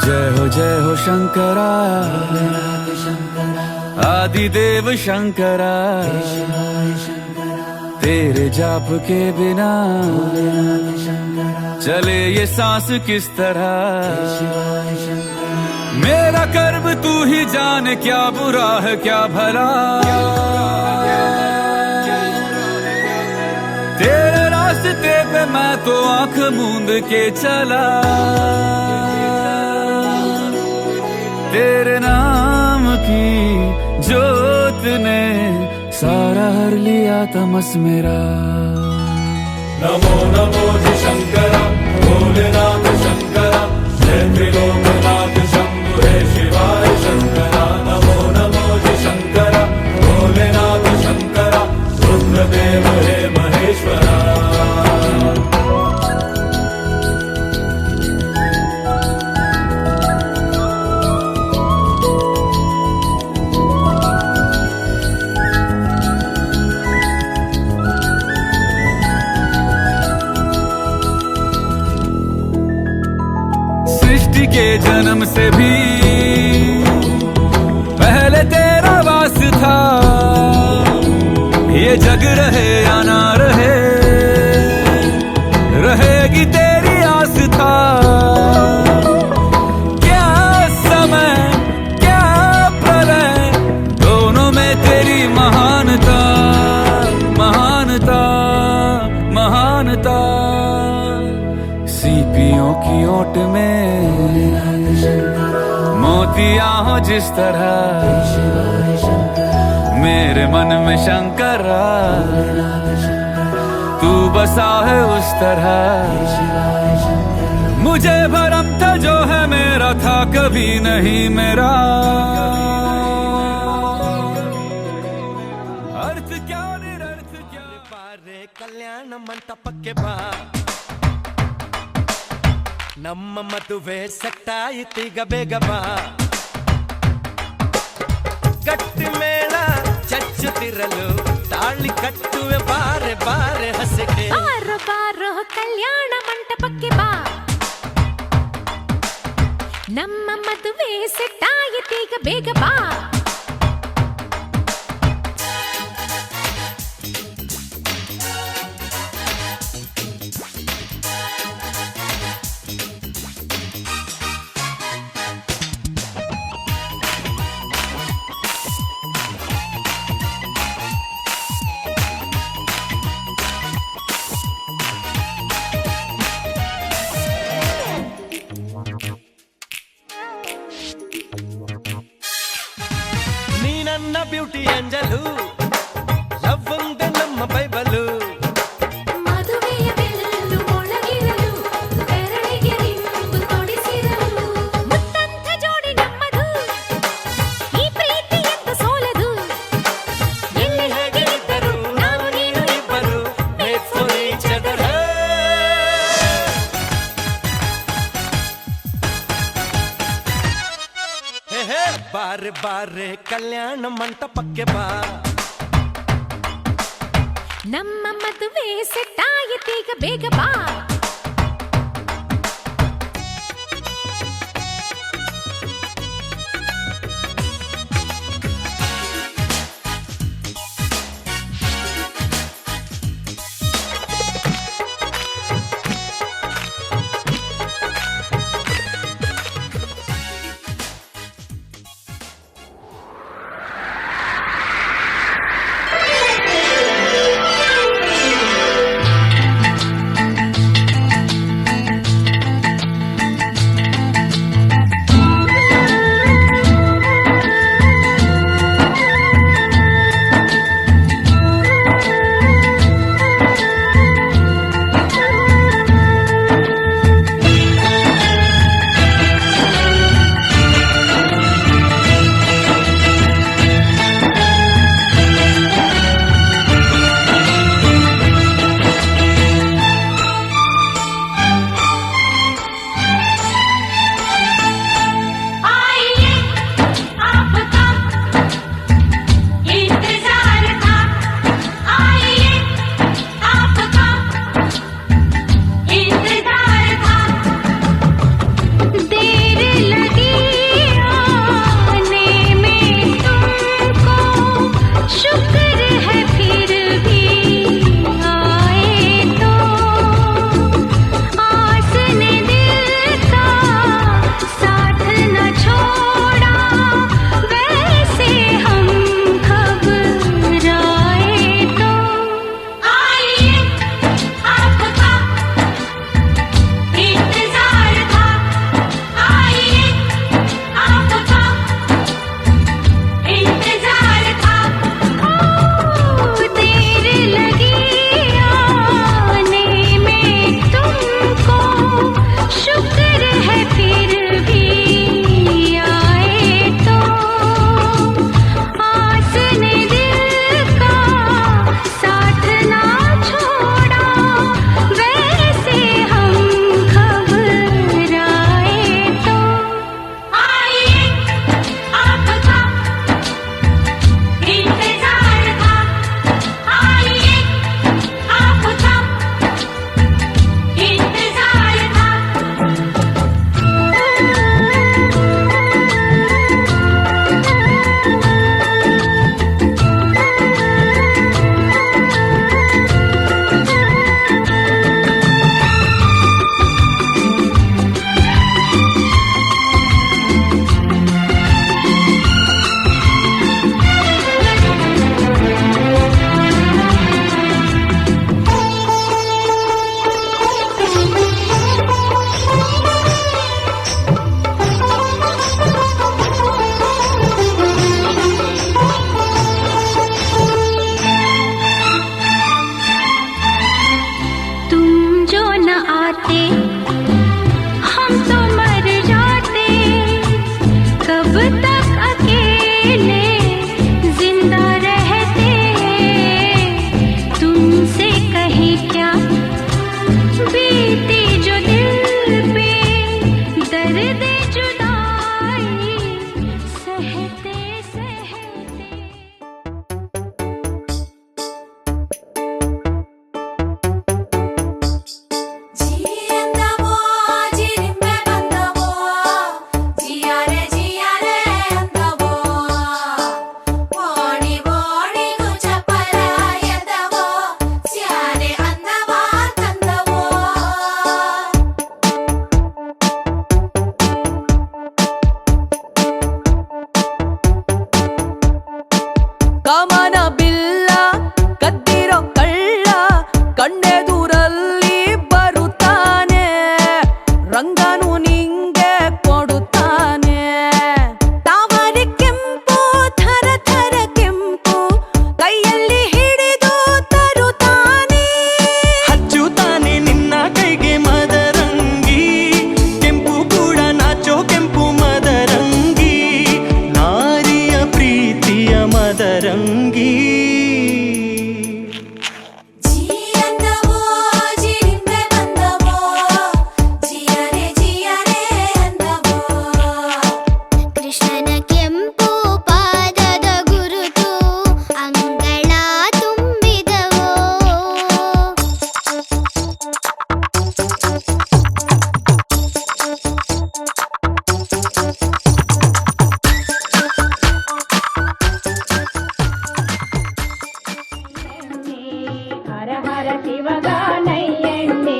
जय हो शंकरा, आदिदेव शंकरा, तेरे जाप के बिना चले ये सांस किस तरह। मेरा कर्म तू ही जाने, क्या बुरा है क्या भला। तेरे रास्ते पे मैं तो आंख मूंद के चला, तेरे नाम की जोत ने सारा हर लिया तमस मेरा। नमो नमो जी शंकरा, भोलेनाथ शंकरा, जय त्रिलोकनाथ शंभु हे शिवाय शंकरा। नमो नमो जी शंकरा, भोलेनाथ शंकरा, रुद्रदेव हे महेश्वरा। सृष्टि के जन्म से भी पहले तेरा वास था। ये जग रहे या ना रहे, रहेगी तेरी आस था। क्या समय क्या प्रलय, दोनों में तेरी महानता, महानता, महानता। सीपियों की ओट में मोतियां हो जिस तरह, मेरे मन में शंकरा तू बसा है उस तरह। मुझे भरम था जो है मेरा था कभी नहीं मेरा। अर्थ क्या निरर्थ क्या। बारे कल्याण ಮಂಟಪಕ್ಕೆ ಬಾ, ನಮ್ಮ ಮದುವೆ ಸೆಟ್ಟಾಯಿತೀಗ ಬೇಗ ಬಾ. ಗಟ್ಟಿ ಮೇಳ ಚಚ್ಚುತ್ತಿರಲು ತಾಳಿ ಕಟ್ಟುವೆ ಬಾರೆ ಬಾರೆ ಹಸಿಗೆ. ಬಾರೋ ಬಾರೋ ಕಲ್ಯಾಣ ಮಂಟಪಕ್ಕೆ ಬಾ, ನಮ್ಮ ಮದುವೆ ಸೆಟ್ಟಾಯಿತೀಗ ಬೇಗ ಬಾ. ನನ್ನ ಬ್ಯೂಟಿ ಅಂಜಲು, ಲವ್ ಒಂದೇ ನಮ್ಮ ಬೈಬಲು. ಮದುವೆಯ ಬೆಲ್ಲು ಒಳಗಿರಲು, ಬೆರಳಿಗೆ ರಿಂಗು ತೊಡಿಸಿರಲು. ಮುತ್ತಂಥ ಜೋಡಿ ನಮ್ಮದು, ಈ ಪ್ರೀತಿ ಎಂತ ಸೋಲದು. ಎಲ್ಲಿ ಹೇಗೆ ಇದ್ದರು ನಾವು ನೀನು ಇಬ್ಬರು, Made for each other. ಹೇ ಹೇ ಬಾರೆ ಬಾರೆ ಕಲ್ಯಾಣ ಮಂಟಪಕ್ಕೆ ಬಾ, ನಮ್ಮ ಮದುವೆ ಸೆಟ್ಟಾಯಿತೀಗ ಬೇಗ ಬಾ. ಶಿವಗ ನೈಯಣ್ಣಿ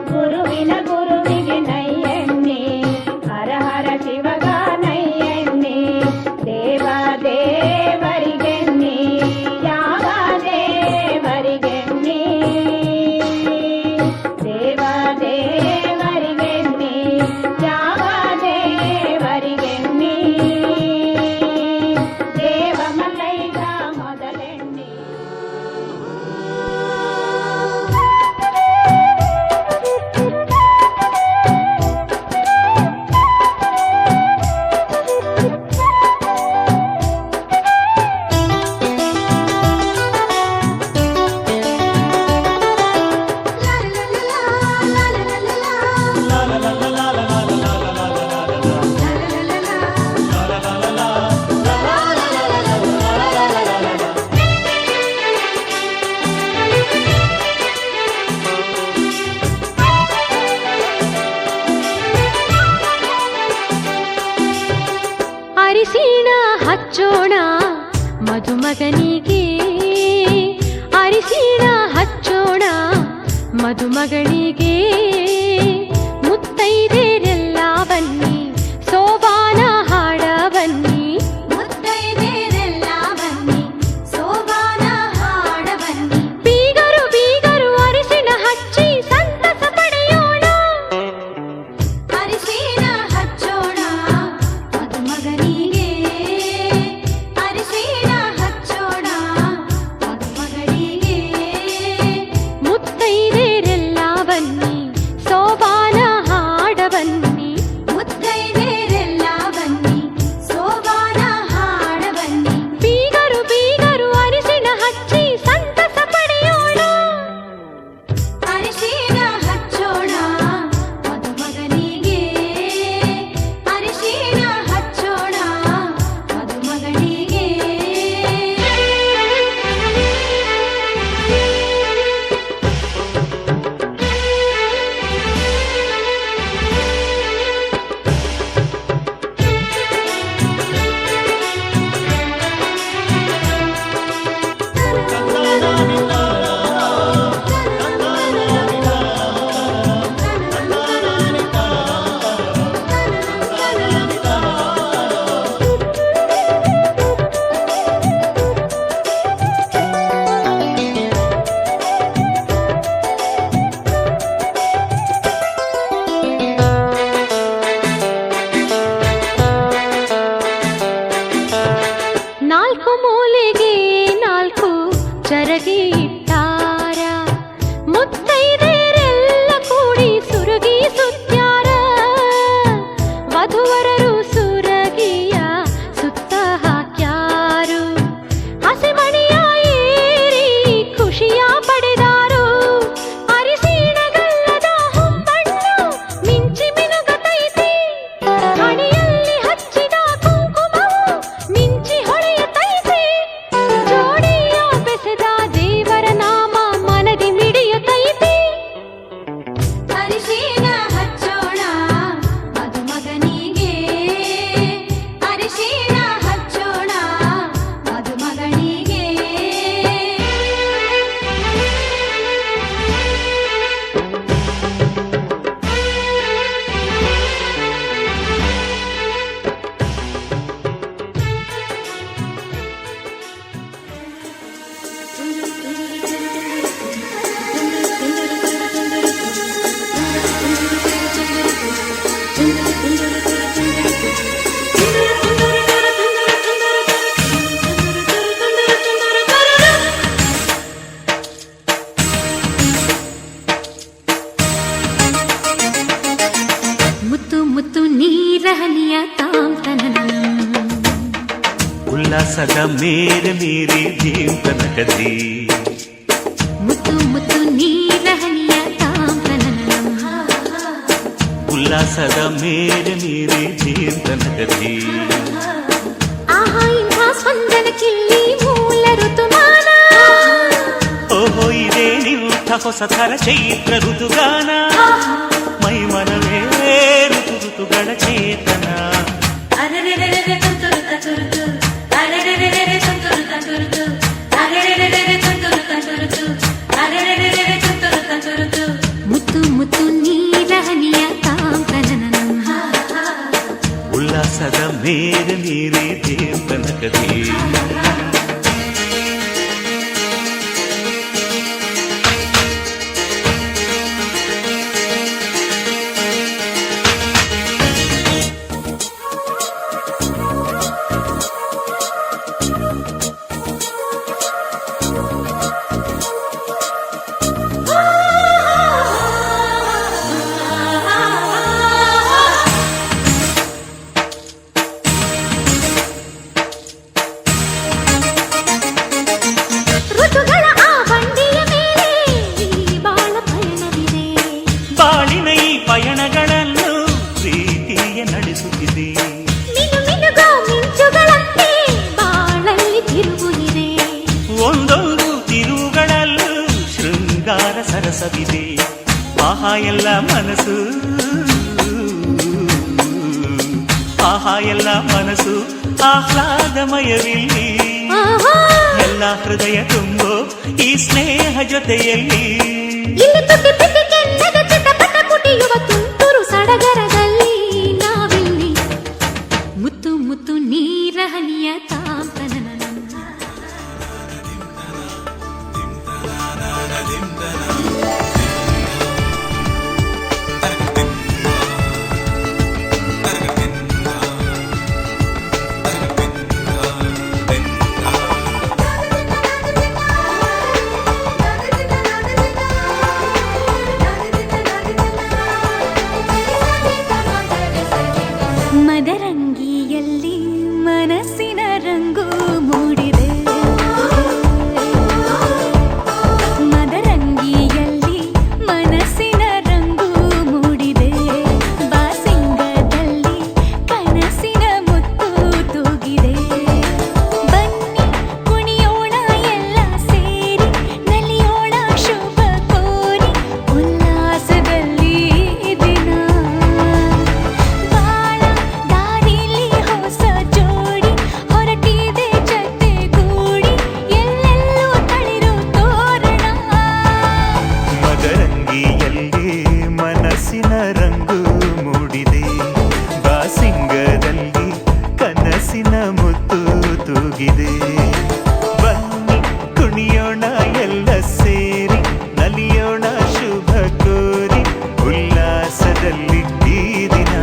ಗುರುವಿನ ಗುರುವಿಗೆ ನೈಯಣ್ಣಿ ಹರ ಹರ ಶಿವಗ ನೈಯಣ್ಣಿ ದೇವ ದೇವರಿಗೆಣ್ಣಿ ಯಾವ ದೇವರಿಗೆಣ್ಣಿ ದೇವ ದೇವರಿಗೆಣ್ಣಿ ಯಾವ ದೇವರಿಗೆಣ್ಣಿ ದೇವ ಮಲ್ಲೈಗ ಮೊದಲೆಣ್ಣಿ ಅರಿಶಿಣ ಹಚ್ಚೋಣ ಮಧುಮಗನಿಗೆ ಅರಿಶಿಣ ಹಚ್ಚೋಣ ಮಧುಮಗನಿಗೆ ಮುತ್ತೈದೆರೆಲ್ಲ ಬನ್ನಿ ಸೋಬಾನ ಹಾಡ ಬನ್ನಿ ಮುತ್ತೈದೆರೆಲ್ಲ ಬನ್ನಿ ಸೋಬಾನ ಹಾಡ ಬನ್ನಿ ಬೀಗರು ಬೀಗರು ಅರಿಶಿಣ ಹಚ್ಚಿ ಸಂತಸ ಪಡೆಯೋಣ ಅರಿಶಿಣ ಹಚ್ಚೋಣ ಮಧುಮಗನಿಗೆ ಅರಿಶಿಣ ಹಚ್ಚೋಣ ಮಧುಮಗನಿಗೆ ಮುತ್ತೈದೆರೆಲ್ಲ ಬನ್ನಿ ಸೋಬಾನ ಹಾಡ ಬನ್ನಿ ಮುತ್ತೈದೆರೆಲ್ಲ ಬನ್ನಿ ಸೋಬಾನ ಹಾಡ ಬನ್ನಿ ಬೀಗರು ಬೀಗರು ಅರಿಶಿಣ ಹಚ್ಚಿ ಸಂತಸ ಪಡೆಯೋಣ ಅರಿಶಿಣ ಹಚ್ಚೋಣ ಮಧುಮಗನಿಗೆ ಅರಿಶಿಣ ಹಚ್ಚೋಣ ಮಧುಮಗನಿಗೆ ನಾಲ್ಕು ಮೂಲೆಗೆ ನಾಲ್ಕು ಚರಗಿ ಇಟ್ಟಾರ ಮುತ್ತೈದೆರೆಲ್ಲ ಕೂಡಿ ಸುರಗಿ ಸುತ್ಯಾರ ವಧುವರರು ಸುರಗಿಯ ಸುತ್ತ ಹಾಕ್ಯಾರು ಹಸಿಮಣಿಯ ಏರಿ ಖುಷಿಯ ಪಡೆದಾರು ಅರಿಶಿಣಗಲ್ಲದ ಹೊಂಬಣ್ಣು ಮಿಂಚಿ ಮಿನುಗತೈತಿ ಹಣೆಯಲ್ಲಿ ಹಚ್ಚಿದ ಕುಂಕುಮವು ಮಿಂಚಿ ಹೊಳೆಯುತ್ತೈತಿ ಜೋಡಿಯ ಬೆಸೆದ ದೇವರ ನಾಮ ಮನದಿ ಮಿಡಿಯುತ್ತೈತಿ ಅರಿಶಿಣ ಹಚ್ಚೋಣ ಮಧುಮಗನಿಗೆ ಅರಿಶಿಣ ಹಚ್ಚೋಣ ಮಧುಮಗನಿಗೆ ಮುತ್ತು ಮುತ್ತು ನೀರಹನಿಯ ತಾಂತನನಂ ಉಲ್ಲಾಸದ ಮೇರೆ ಮೀರಿ ಜೀವನಕದಿ ಮುತ್ತು ಮುತ್ತು ನೀರಹನಿಯ ತಾಂತನನಂ ಉಲ್ಲಾಸದ ಮೇರೆ ಮೀರಿ ಜೀವನಕದಿ ಆಹಾ ಇಂಥ ಸ್ಪಂದನ ಕಿಲ್ಲಿ ಮೂಲ ಋತುಮಾನ ಓಹೋ ಇದೇ ನಿಂಥ ಹೊಸ ಥರ ಚೈತ್ರ ಋತುಗಾನ ಮೈ ಮನವೇ ಋತು ಋತುಗಳ ಚೇತನ ಅರೆರೆರೆರೆ ತಂತುರು ತಂತುರು ಅರೆರೆರೆರೆ ತಂತುರು ತಂತುರು ಅರೆರೆರೆರೆ ತಂತುರು ತಂತುರು ಅರೆರೆರೆರೆ ತಂತುರು ರಸವಿದೆ ಆಹಾ ಎಲ್ಲ ಮನಸ್ಸು ಆಹಾ ಎಲ್ಲ ಮನಸ್ಸು ಆಹ್ಲಾದಮಯವಿಲ್ಲಿ ಆಹಾ ಎಲ್ಲ ಹೃದಯ ತುಂಬೋ ಈ ಸ್ನೇಹ ಜೊತೆಯಲ್ಲಿ ಇಲ್ಲಿ ತುಟಿ ಪಿಟಿ ಕೆನ್ನದ ಚಿಟಪಟ ಪುಟಿಯುವ ತುಂತುರು ಸಡಗರದಲ್ಲಿ ನಾವಿಲ್ಲಿ ಮುತ್ತು ಮುತ್ತು ನೀರ ಹನಿಯ ತಾಂತನನ ಮದರಂಗಿಯಲ್ಲಿ ಮನಸ್ಸಿನ ರಂಗು ಮೂಡಿದೆ ಮದರಂಗಿಯಲ್ಲಿ ಮನಸ್ಸಿನ ರಂಗು ಮೂಡಿದೆ ಬಾಸಿಂಗದಲ್ಲಿ ಕನಸಿನ ಮುತ್ತು ತೂಗಿದೆ ಬನ್ನಿ ಕುಣಿಯೋಣ ಎಲ್ಲ ಸೇರಿ ನಲಿಯೋಣ ಶುಭ ಕೋರಿ ಉಲ್ಲಾಸದಲ್ಲಿ ದಿನ ಬಾಳ ದಾರಿಲಿ ಹೊಸ ಜೋಡಿ ಹೊರಟಿದೆ ಜೊತೆಗೂಡಿ ಎಲ್ಲೆಲ್ಲೂ ತಳಿರು ತೋರಣ ಮದರಂಗಿಯಲ್ಲಿ ಮನಸ್ಸಿನ ರಂಗು ಮೂಡಿದೆ ಬಾಸಿಂಗದಲ್ಲಿ ಕನಸಿನ ಮುತ್ತು ತೂಗಿದೆ ಬನ್ನಿ ಕುಣಿಯೋಣ ಎಲ್ಲ ಸೇರಿ ನಲಿಯೋಣ ಶುಭ ಕೋರಿ ಉಲ್ಲಾಸದಲ್ಲಿ ಈ ದಿನ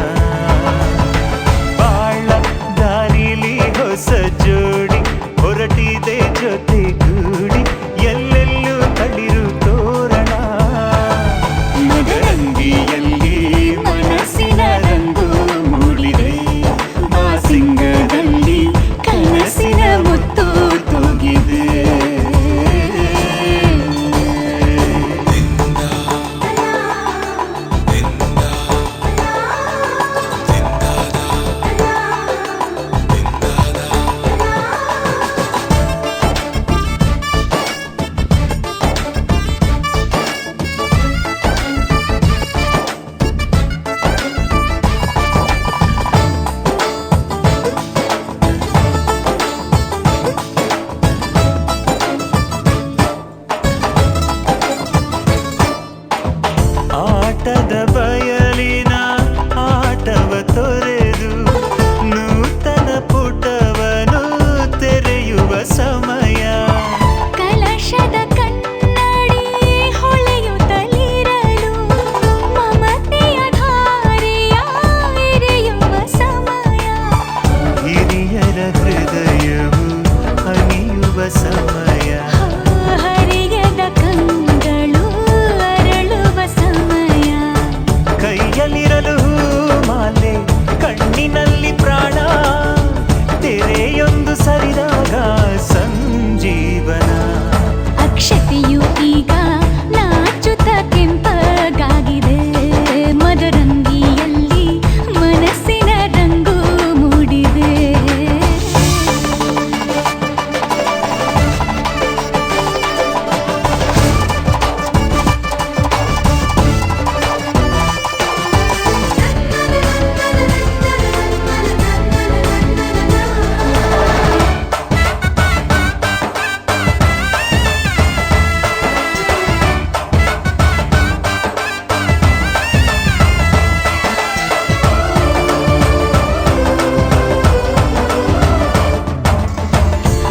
ಬಾಳ ದಾರಿಲಿ ಹೊಸ ಜೋಡಿ ಹೊರಟಿದೆ ಜೊತೆಗೂಡಿ ಎಲ್ಲೆಲ್ಲೂ ತಳಿರು ತೋರಣ ಮದರಂಗಿಯಲ್ಲಿ ಮನಸ್ಸಿನ ರಂಗು ಮೂಡಿದೆ ಬಾಸಿಂಗದಲ್ಲಿ ಕನಸಿನ ಮುತ್ತು ತೂಗಿದೆ ಆಟದ ಬಯಲಿನ ಆಟವ ತೊರೆದು ನೂತನ ಪುಟವನು ತೆರೆಯುವ ಸಮಯ ಕಲಶದ ಕನ್ನಡಿ ಹೊಳೆಯುತ್ತಲಿರಲು ಮಮತೆಯ ಧಾರೆಯ ಎರೆಯುವ ಸಮಯ ಹಿರಿಯರ ಹೃದಯವು ಹನಿಯುವ ಸಮಯ ಹರಿಯದ ಕಂಗಳು ಅರಳುವ ಸಮಯ ಕೈಯಲ್ಲಿರಲು ಮಾಲೆ ಕಣ್ಣಿನಲ್ಲಿ ಪ್ರಾಣ ತೆರೆಯೊಂದು ಸರಿದಾಗ ಸಂಜೀವನ ಅಕ್ಷತೆಯು ಈಗ ನಾಚುತ್ತ ಕೆಂಪಗಾಗಿದೆ ಮದರಂಗಿಯಲ್ಲಿ ಮನಸ್ಸಿನ ರಂಗು ಮೂಡಿದೆ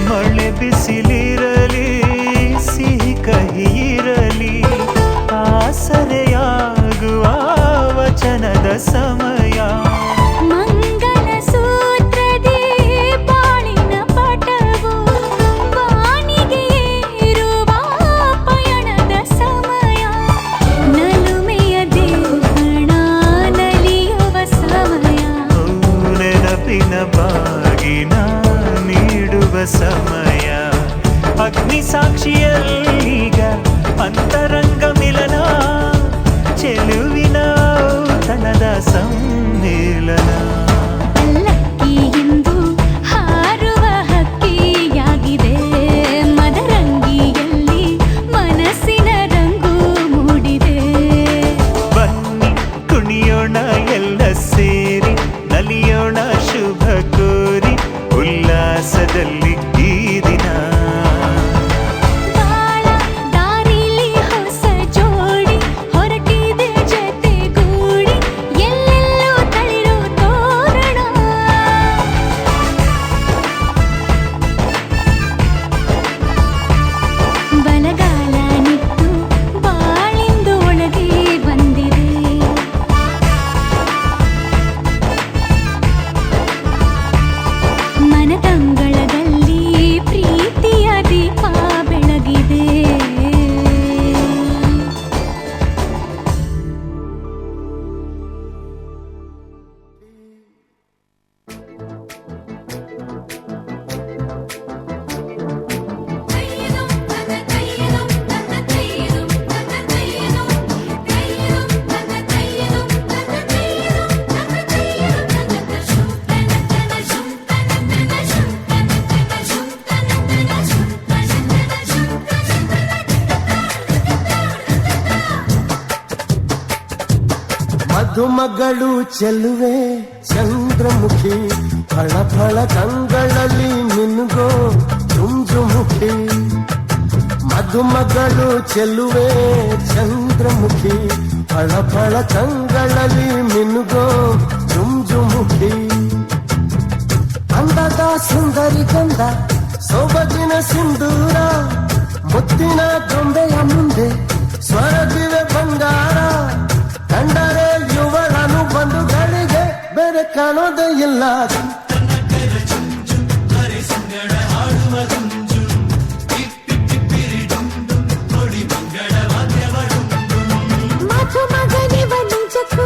ಮಳೆ ಬಿಸಿಲಿರಲಿ ಸಿಹಿ ಕಹಿ ಇರಲಿ ಆಸರೆಯಾಗುವ ವಚನದ ಸಮಯ ಮಂಗಲ ಸೂತ್ರದಿ ಬಾಳಿನ ಪಟವು ಬಾಣಿಗೆ ಏರುವ ಪಯಣದ ಸಮಯ ನಲುಮೆಯ ದೇವಣ ನಲಿಯುವ ಸಮಯ ನೆನಪಿನ ಬಾಗಿನ ನೀಡುವ ಸಮಯ ಅಗ್ನಿ ಸಾಕ್ಷಿಯಲ್ಲೀಗ ಅಂತರಂಗ ಮಿಲನ ಚೆಲುವಿನ ತನದ ಸಮ ಮಧುಮಗಳು ಚೆಲುವೆ ಚಂದ್ರಮುಖಿ ಫಳ ಫಳ ಕಂಗಳಲ್ಲಿ ನಿನ್ಗೋ ಜುಂಜುಮುಖಿ ಮಧುಮಗಳು ಚೆಲುವೆ ಚಂದ್ರಮುಖಿ ಫಳ ಫಳ ಕಂಗಳಲ್ಲಿ ಮಿನುಗೋ ಜುಂಜುಮುಖಿ ಅಂದದ ಸುಂದರಿ ಗಂಧ ಸೊಬಗಿನ ಸಿಂಧೂರ ಮುತ್ತಿನ ಗೊಂಬೆಯ ಮುಂದೆ ಸ್ವರದಿವೆ ಬಂಗಾರ ಕಂಡರೆ ಯುವಳನು ಬಂಧುಗಳಿಗೆ ಬೇರೆ ಕಾಣೋದೇ ಇಲ್ಲ ಮಧುಮಗನಿವ ನಿಜಕ್ಕೂ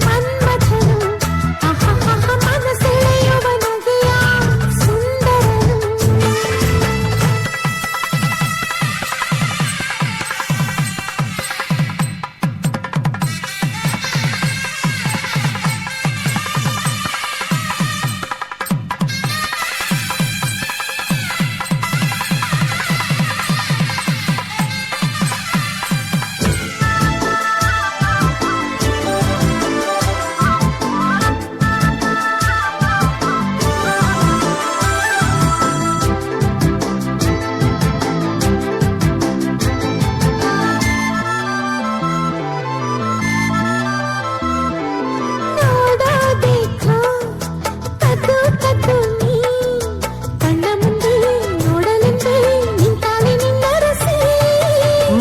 ಮನ್ಮಥನು ಮನಸೆಳೆಯುವ ನಗೆಯ ಸುಂದರನು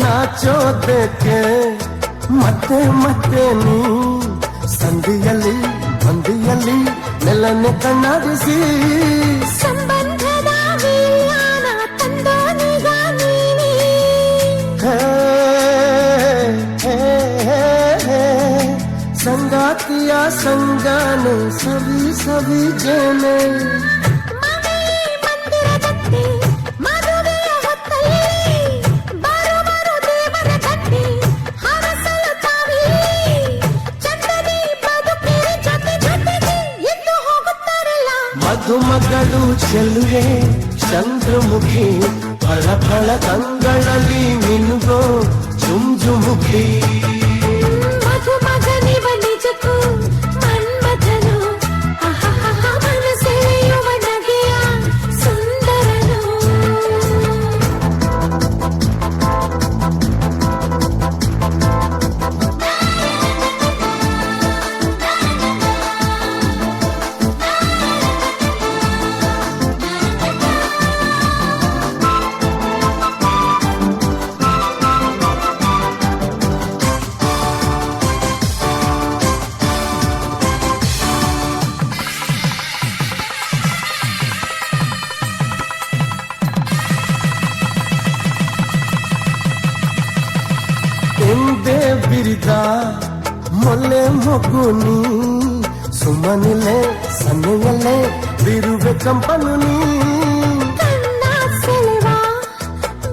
ನಾಚೋದಕ್ಕೆ ಮತ್ತೆ ಮತ್ತೆ ನೀ ಸಂಧಿಯಲ್ಲಿ ಬಂದಿಯಲ್ಲಿ ನೆಲನೆ ಕಣ್ಣಾಡಿಸಿ ಸಂಬಂಧದ ವಿಯಾನ ತಂದೋನಿಗ ನೀನೇ ಹೇ, ಹೇ, ಹೇ, ಹೇ. ಸಂಗಾತಿಯ ಸಂಗಾನೆ ಸವಿ ಸವಿ ಜೇನೆ ಮಂದಿರದಂತೆ ಮದುವೆಯ ಹೊತ್ತಲ್ಲಿ ಬರುವರು ದೇವರ ಗಂಟೆ ಹರಸಲು ತಾವಿಲ್ಲಿ ಚಂದದಿ ಬದುಕಿರಿ ಜೊತೆ ಜೊತೆಗೆ ಎಂದು ಹೋಗುತ್ತಾರಲ್ಲ ಮಧುಮಗಳು ಚೆಲುವೆ ಚಂದ್ರಮುಖಿ ಫಳ ಫಳ ಕಂಗಳಲ್ಲಿ ನಿನ್ಗೋ ಜುಂಜುಮುಖಿ ಮಧುಮಗನಿವ ನಿಜಕ್ಕೂ ಮನ್ಮಥನು ಮನಸೆಳೆಯುವ ನಗೆಯ ಸುಂದರನು ಎಂದೇ ಬಿರಿದ ಮೊಲ್ಲೆ ಮಗುನಿ ಸುಮ್ಮನಿಲೆ ಸನ್ನೆಯಲ್ಲೇ ಬಿರುವೆ ಕಂಪನು ನೀ ಕಣ್ಣ ಸೆಳೆವ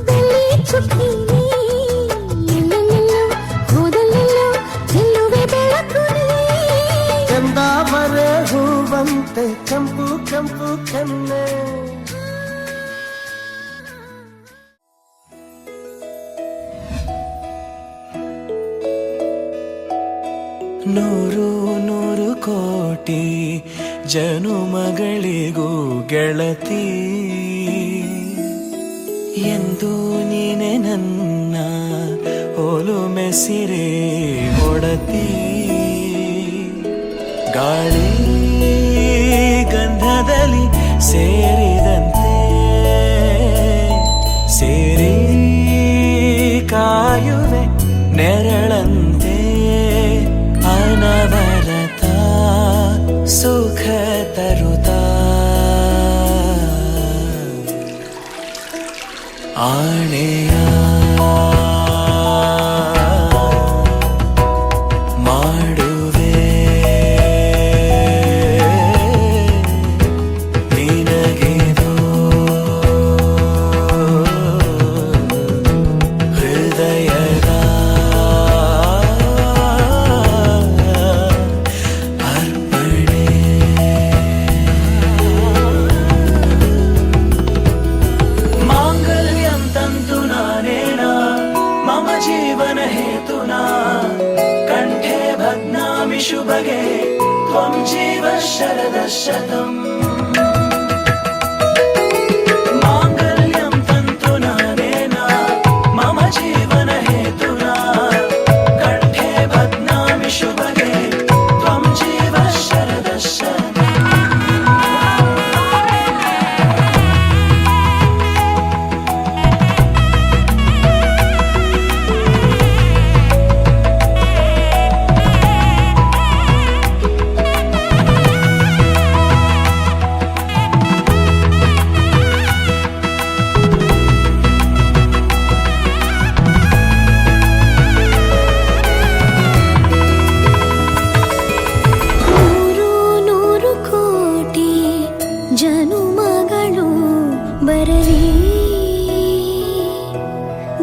ಬೆಳ್ಳಿ ಚುಕ್ಕಿ ಎಲ್ಲೆಲ್ಲೆಲ್ಲೋ ಹೋದಲ್ಲೆಲ್ಲೋ ಚೆಲ್ಲುವೆ ಬೆಳಕು ನೀ ಚಂದಾವರೆ ಹೂವಂತೆ ಕೆಂಪು ಕೆಂಪು ಕೆನ್ನೆ ನೂರು ನೂರು ಕೋಟಿ ಜನುಮಗಳಿಗೂ ಗೆಳತಿ ಎಂದು ನೀನೆ ನನ್ನ ಒಲುಮೆ ಸಿರೆ ಒಡತಿ ಗಾಳಿ ಗಂಧದಲ್ಲಿ ಸೇರಿದಂತೆ ಸೇರಿ ಕಾಯುವೆ ನೆರಳಂತೆ ಅನವರತ ಸುಖ ತರುತ್ತಾ ಆಣೆಯ ಮಾಡುವೆ ನಿನಗೆದೋ ಹೃದಯದ ಅರ್ಪಣೆ ಮಾಂಗಲ್ಯಂ ತಂತು ನಾನೇನ ಮಮ ಜೀವನ ಹೇತುನಾ ಕಂಠೆ ಭಗ್ನಾಮಿ विशुभगे त्वं जीव शरदः शतम् माङ्गल्यं तन्तुना नेन मम जीवन हेतुना कण्ठे बध्नामि शुभगे त्वं जीव शरदः शतम् ಜನುಮಗಳು ಬರಲಿ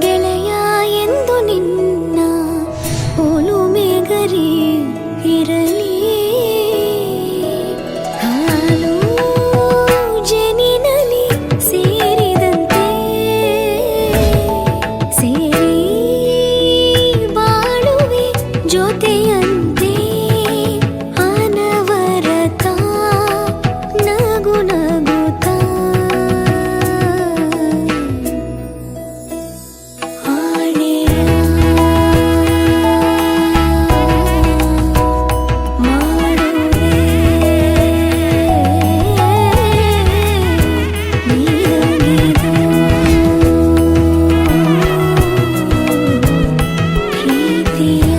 ಗೆಳೆಯ ಎಂದು ನಿನ್ನ ಒಲುಮೆಗರಿ ಇರಲಿ ಹಾಲು ಜನಿನಲಿ ಸೇರಿದಂತೆ ಸೇರಿ ಬಾಳುವೆ ಜೊತೆಯಂತೆ ಅನವರತ ನಗು ನಗುತ್ತಾ ಆಣೆಯ ಮಾಡುವೆ ನೀರಗಿದು ಪ್ರೀತಿಯ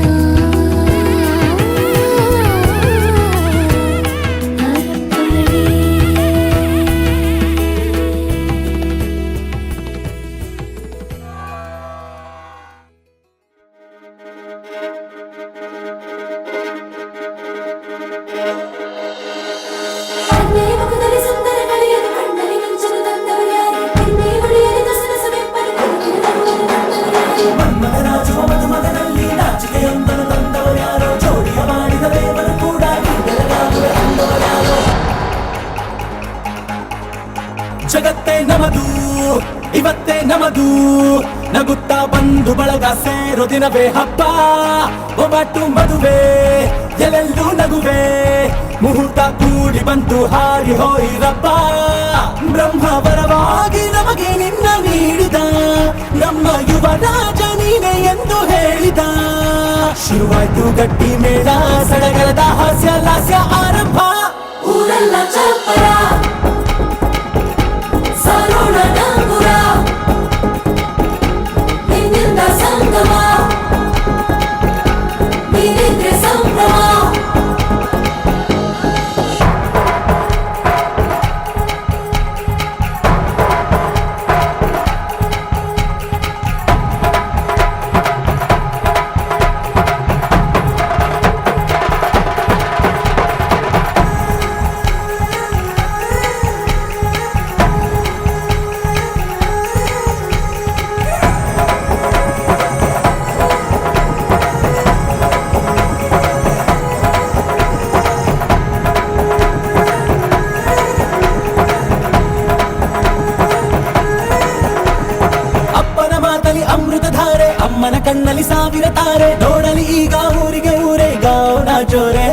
ಮನ್ಮಥರಾಜುವ ಮಧುಮಗನಲ್ಲಿ ನಾಚಿಕೆಯೊಂದನ್ನು ತಂದವರ್ಯಾರೋ ಜೋಡಿಯ ಮಾಡಿದ ದೇವರು ಕೂಡ ಬೆಳಗಾಗುವ ಅಂದವರ್ಯಾರೋ ಜಗತ್ತೇ ನಮದು ಇವತ್ತೇ ನಮದು ನಗುತ್ತಾ ಬಂದು ಬಳಗ ಸೇರೋ ದಿನವೇ ಹಬ್ಬ ಒಬ್ಬಟ್ಟು ಮದುವೆ ಎಲ್ಲೆಲ್ಲೂ ನಗುವೆ ಮುಹೂರ್ತ ಕೂಡಿ ಬಂತು ಹಾರಿ ಹೋಯಿರಪ್ಪ ಬ್ರಹ್ಮ ವರವಾಗಿ ನಮಗೆ ನಿನ್ನ ನೀಡಿದ ನಮ್ಮ ಯುವರಾಜ ನೀನೆ ಎಂದು ಹೇಳಿದ ಶುರುವಾಯ್ತು ಗಟ್ಟಿ ಮೇಳ ಸಡಗರದ ಹಾಸ್ಯ ಲಾಸ್ಯ ಆರಂಭ ಊರೆಲ್ಲ ಚಪ್ಪರ ಸರೋಣ ಡಂಗುರ ನಿನ್ನಿಂದ ಸಂಗಮ ನೀನಿದ್ರೆ ಸಂಭ್ರಮ ಅಮೃತಧಾರೆ ಅಮ್ಮನ ಕಣ್ಣಲ್ಲಿ ಸಾವಿರ ತಾರೆ ನೋಡಲಿ ಈಗ ಊರಿಗೆ ಊರೇ ಗಾವನ ಜೋರೆ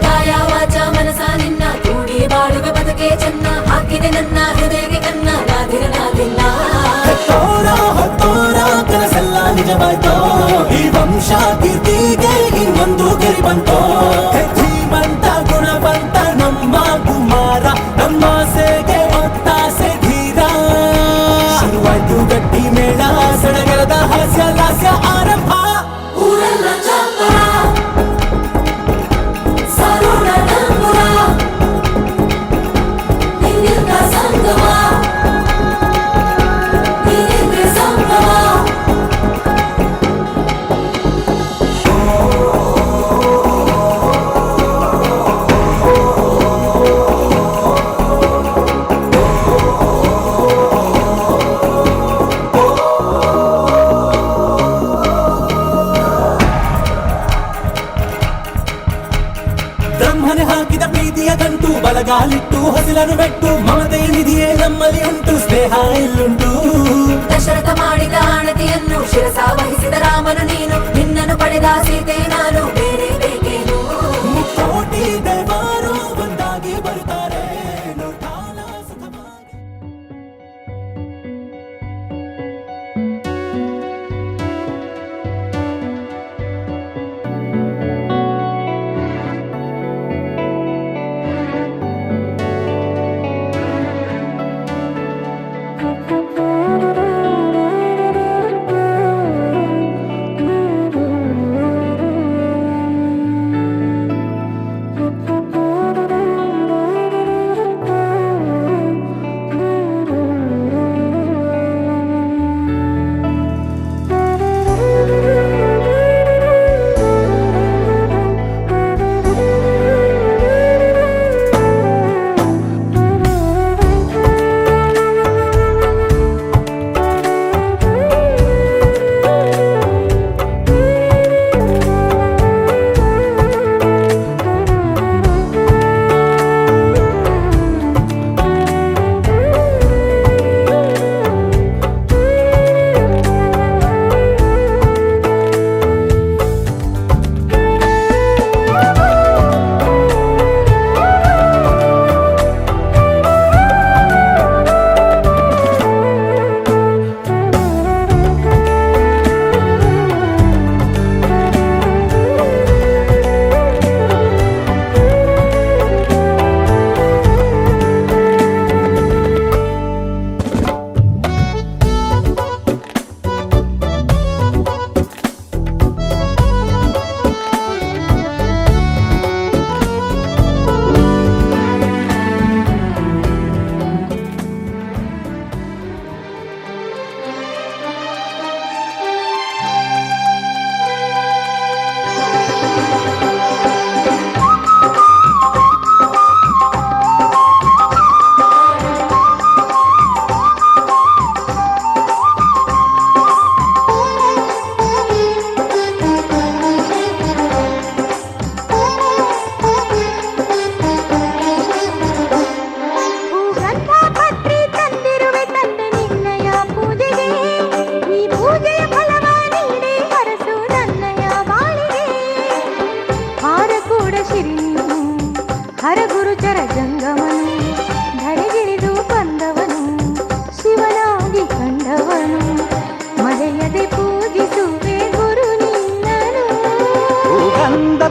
ಕಾಯ ವಾಚ ಮನಸ ನಿನ್ನ ಕೂಡಿ ಬಾಳುವ ಬದುಕೆ ಚೆನ್ನ ಹಾಕಿದೆ ನನ್ನ ಹೃದಯಕ್ಕೆ ಕನ್ನ ನಾದಿರನಾದಿಲ್ಲ ಹತ್ತೋರ ಹತ್ತೋರ ಕನಸೆಲ್ಲ ನಿಜವಾಯ್ತೋ ಈ ವಂಶ ಕೀರ್ತಿಗೆ ಇನ್ನೊಂದು ಗೆರಿ ಬಂತೋ ಧೀಮಂತ ಗುಣವಂತ ನಮ್ಮ ಕುಮಾರ ನಮ್ಮ ಸೇಗೆ ಒತ್ತಾಸೆ ಧೀರ ಶುರುವಾಯ್ತು ಗಟ್ಟಿ ಮೇಳ ಸಡಗರದ ಹಾಸ್ಯ ಲಾಸ್ಯ ಆರಂಭ ಊರೆಲ್ಲ ಚಪ್ಪರ ಸರೋಣ ಡಂಗುರ ನಿನ್ನಿಂದ ಸಂಗಮ ನೀನಿದ್ರೆ ಸಂಭ್ರಮ ಬ್ರಹ್ಮನೆ ಹಾಕಿದ ಪ್ರೀತಿಯ ಗಂಟು ಬಲಗಾಲಿಟ್ಟು ಹಸಿಲನ್ನು ಬೆಟ್ಟು ಮಮತೆ ನಿಧಿಯೇ ನಮ್ಮಲ್ಲಿ ಉಂಟು ಸ್ನೇಹ ಇಲ್ಲುಂಟು ದಶರಥ ಮಾಡಿದ ಆಣತಿಯನ್ನು ಶಿರಸ ವಹಿಸಿದ ರಾಮನು ನೀನು ನಿನ್ನನ್ನು ಪಡೆದ ಸೀತೆ ನಾನು ಬೇರೆ ಬೇಕೇನು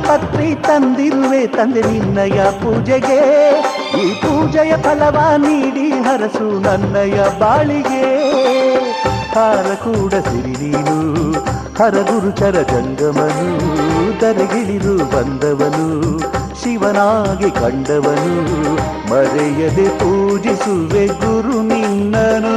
ಪತ್ರಿ ತಂದಿರುವೆ ತಂದೆ ನಿನ್ನಯ ಪೂಜೆಗೆ, ಈ ಪೂಜೆಯ ಫಲವ ನೀಡಿ ಹರಸು ನನ್ನಯ ಬಾಳಿಗೆ. ಹಾರ ಕೂಡ ಸಿರಿ ನೀನು ಹರಗುರುಚರ ಜಂಗಮನು, ದರೆಗಿಳಿದು ಬಂದವನು ಶಿವನಾಗಿ ಕಂಡವನು, ಮರೆಯದೆ ಪೂಜಿಸುವೆ ಗುರು ನಿನ್ನನು.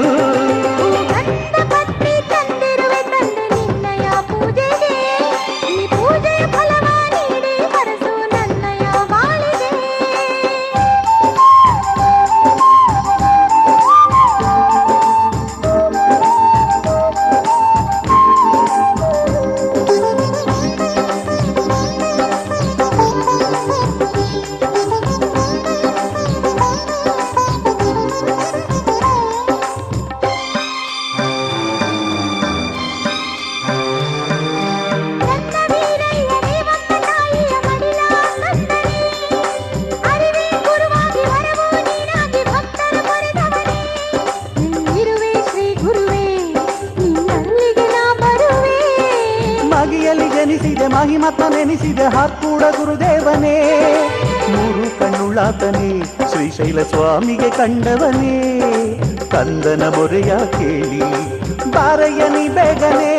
ಜನಿಸಿದೆ ಮಹಿಮತ್ತ ನೆನೆಸಿದೆ ಹಾಕೂಡ ಗುರುದೇವನೇ, ಮೂರು ಕಣ್ಣುಳ್ಳಾತನೇ ಶ್ರೀಶೈಲ ಸ್ವಾಮಿಗೆ ಕಂಡವನೇ, ಕಂದನ ಮೊರೆಯ ಕೇಳಿ ಬಾರಯ್ಯ ನೀ ಬೇಗನೆ.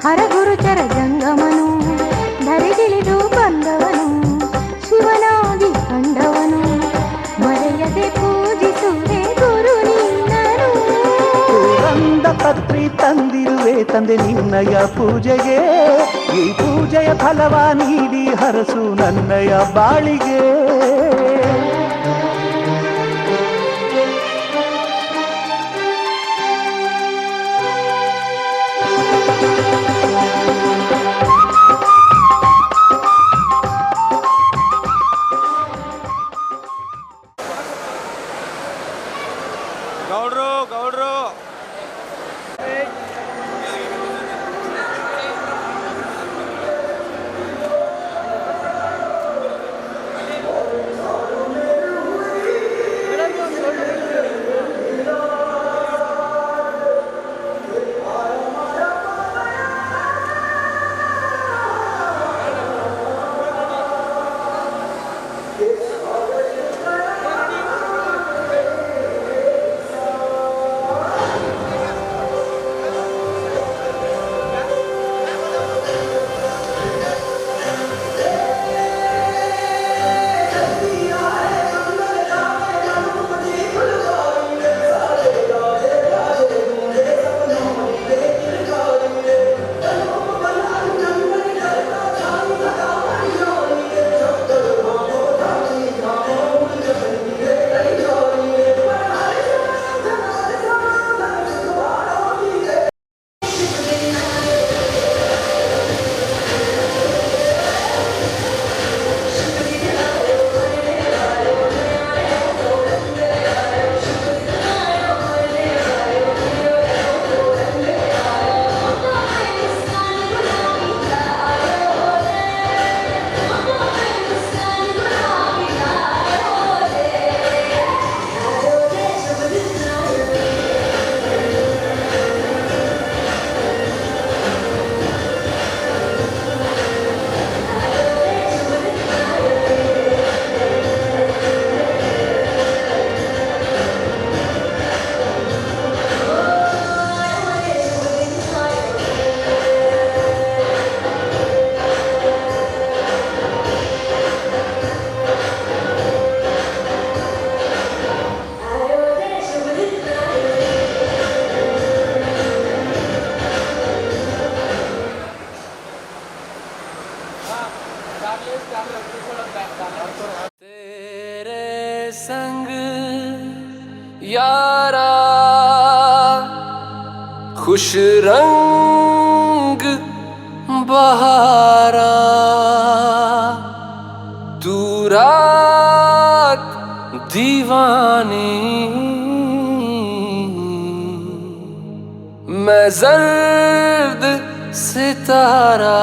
ಹರಗುರುಚರ ಜಂಗಮನು ಧರೆಗಿಳಿದು ಬಂದವನು ಶಿವನಾಗಿ ಕಂಡವನು, ಮರೆಯದೆ ಪೂಜಿಸುವೆ ಗುರು ನಿನ್ನನು. ರಂದ ಪತ್ರಿ ತಂದಿರುವೆ ತಂದೆ ನಿನ್ನಯ ಪೂಜೆಗೆ, ಈ ಪೂಜೆಯ ಫಲವ ನೀಡಿ ಹರಸು ನನ್ನಯ ಬಾಳಿಗೆ. ಗೌಡ್ರು ಗೌಡ್ರು तेरे संग यारा खुश रंग बहारा, तू रात दीवानी मैं जर्द सितारा.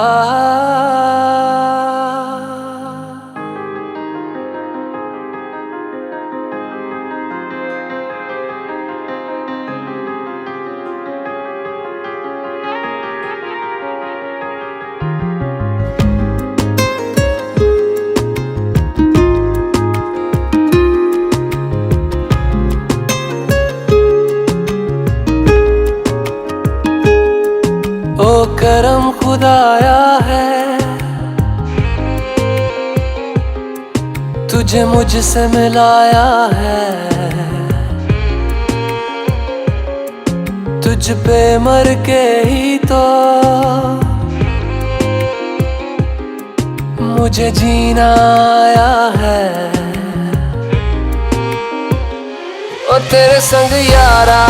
तुझे मुझसे मिलाया है, तुझ पे मर के ही तो मुझे जीना आया है। ओ तेरे संग यारा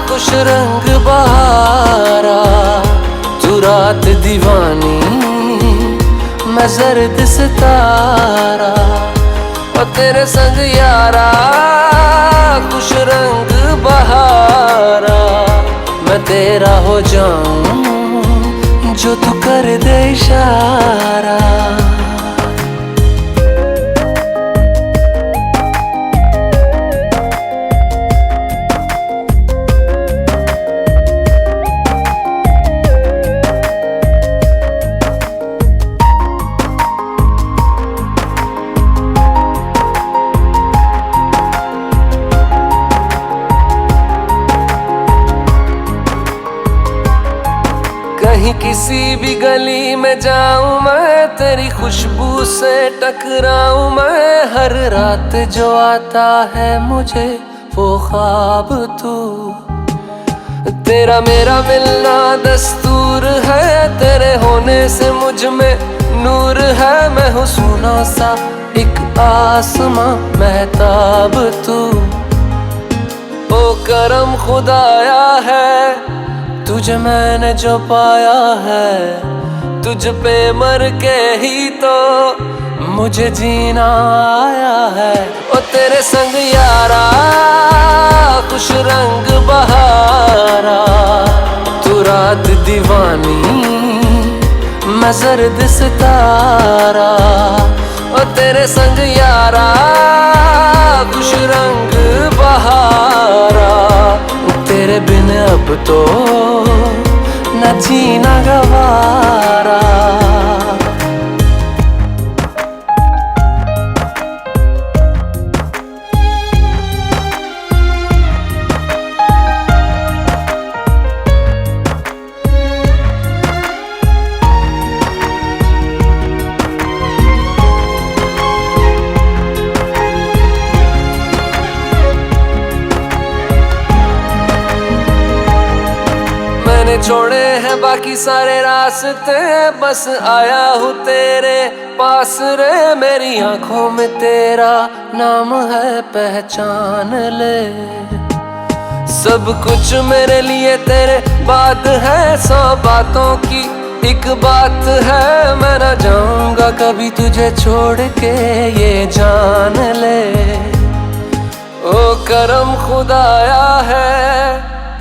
खुश रंग बहारा, तू रात दीवानी मैं जर्द सितारा। ओ तेरे संग यारा खुश रंग बहारा, मैं तेरा हो जाऊं जो तू कर दे इशारा। कहीं किसी भी गली में जाऊं मैं, तेरी खुशबू से टकराऊं मैं। हर रात जो आता है मुझे वो ख्वाब तू, तेरा मेरा मिलना दस्तूर है। तेरे होने से मुझ में नूर है, मैं हूँ सोना सा एक आसमां महताब तू। ओ करम खुदाया है तुझे मैंने जो पाया है, तुझ पे मर के ही तो मुझे जीना आया है। ओ तेरे संग यारा खुश रंग बहारा, तू रात दीवानी मैं जर्द सितारा। ओ तेरे संग यारा खुश रंग बहारा, तेरे बिन अब तो न जीना गवारा। मैंने छोड़े हैं बाकी सारे रास्ते, बस आया हूँ तेरे पास रे। मेरी आंखों में तेरा नाम है पहचान ले, सब कुछ मेरे लिए तेरे बात है। 100 बातों की एक बात है, मैं न जाऊंगा कभी तुझे छोड़ के ये जान ले। ओ करम खुदाया है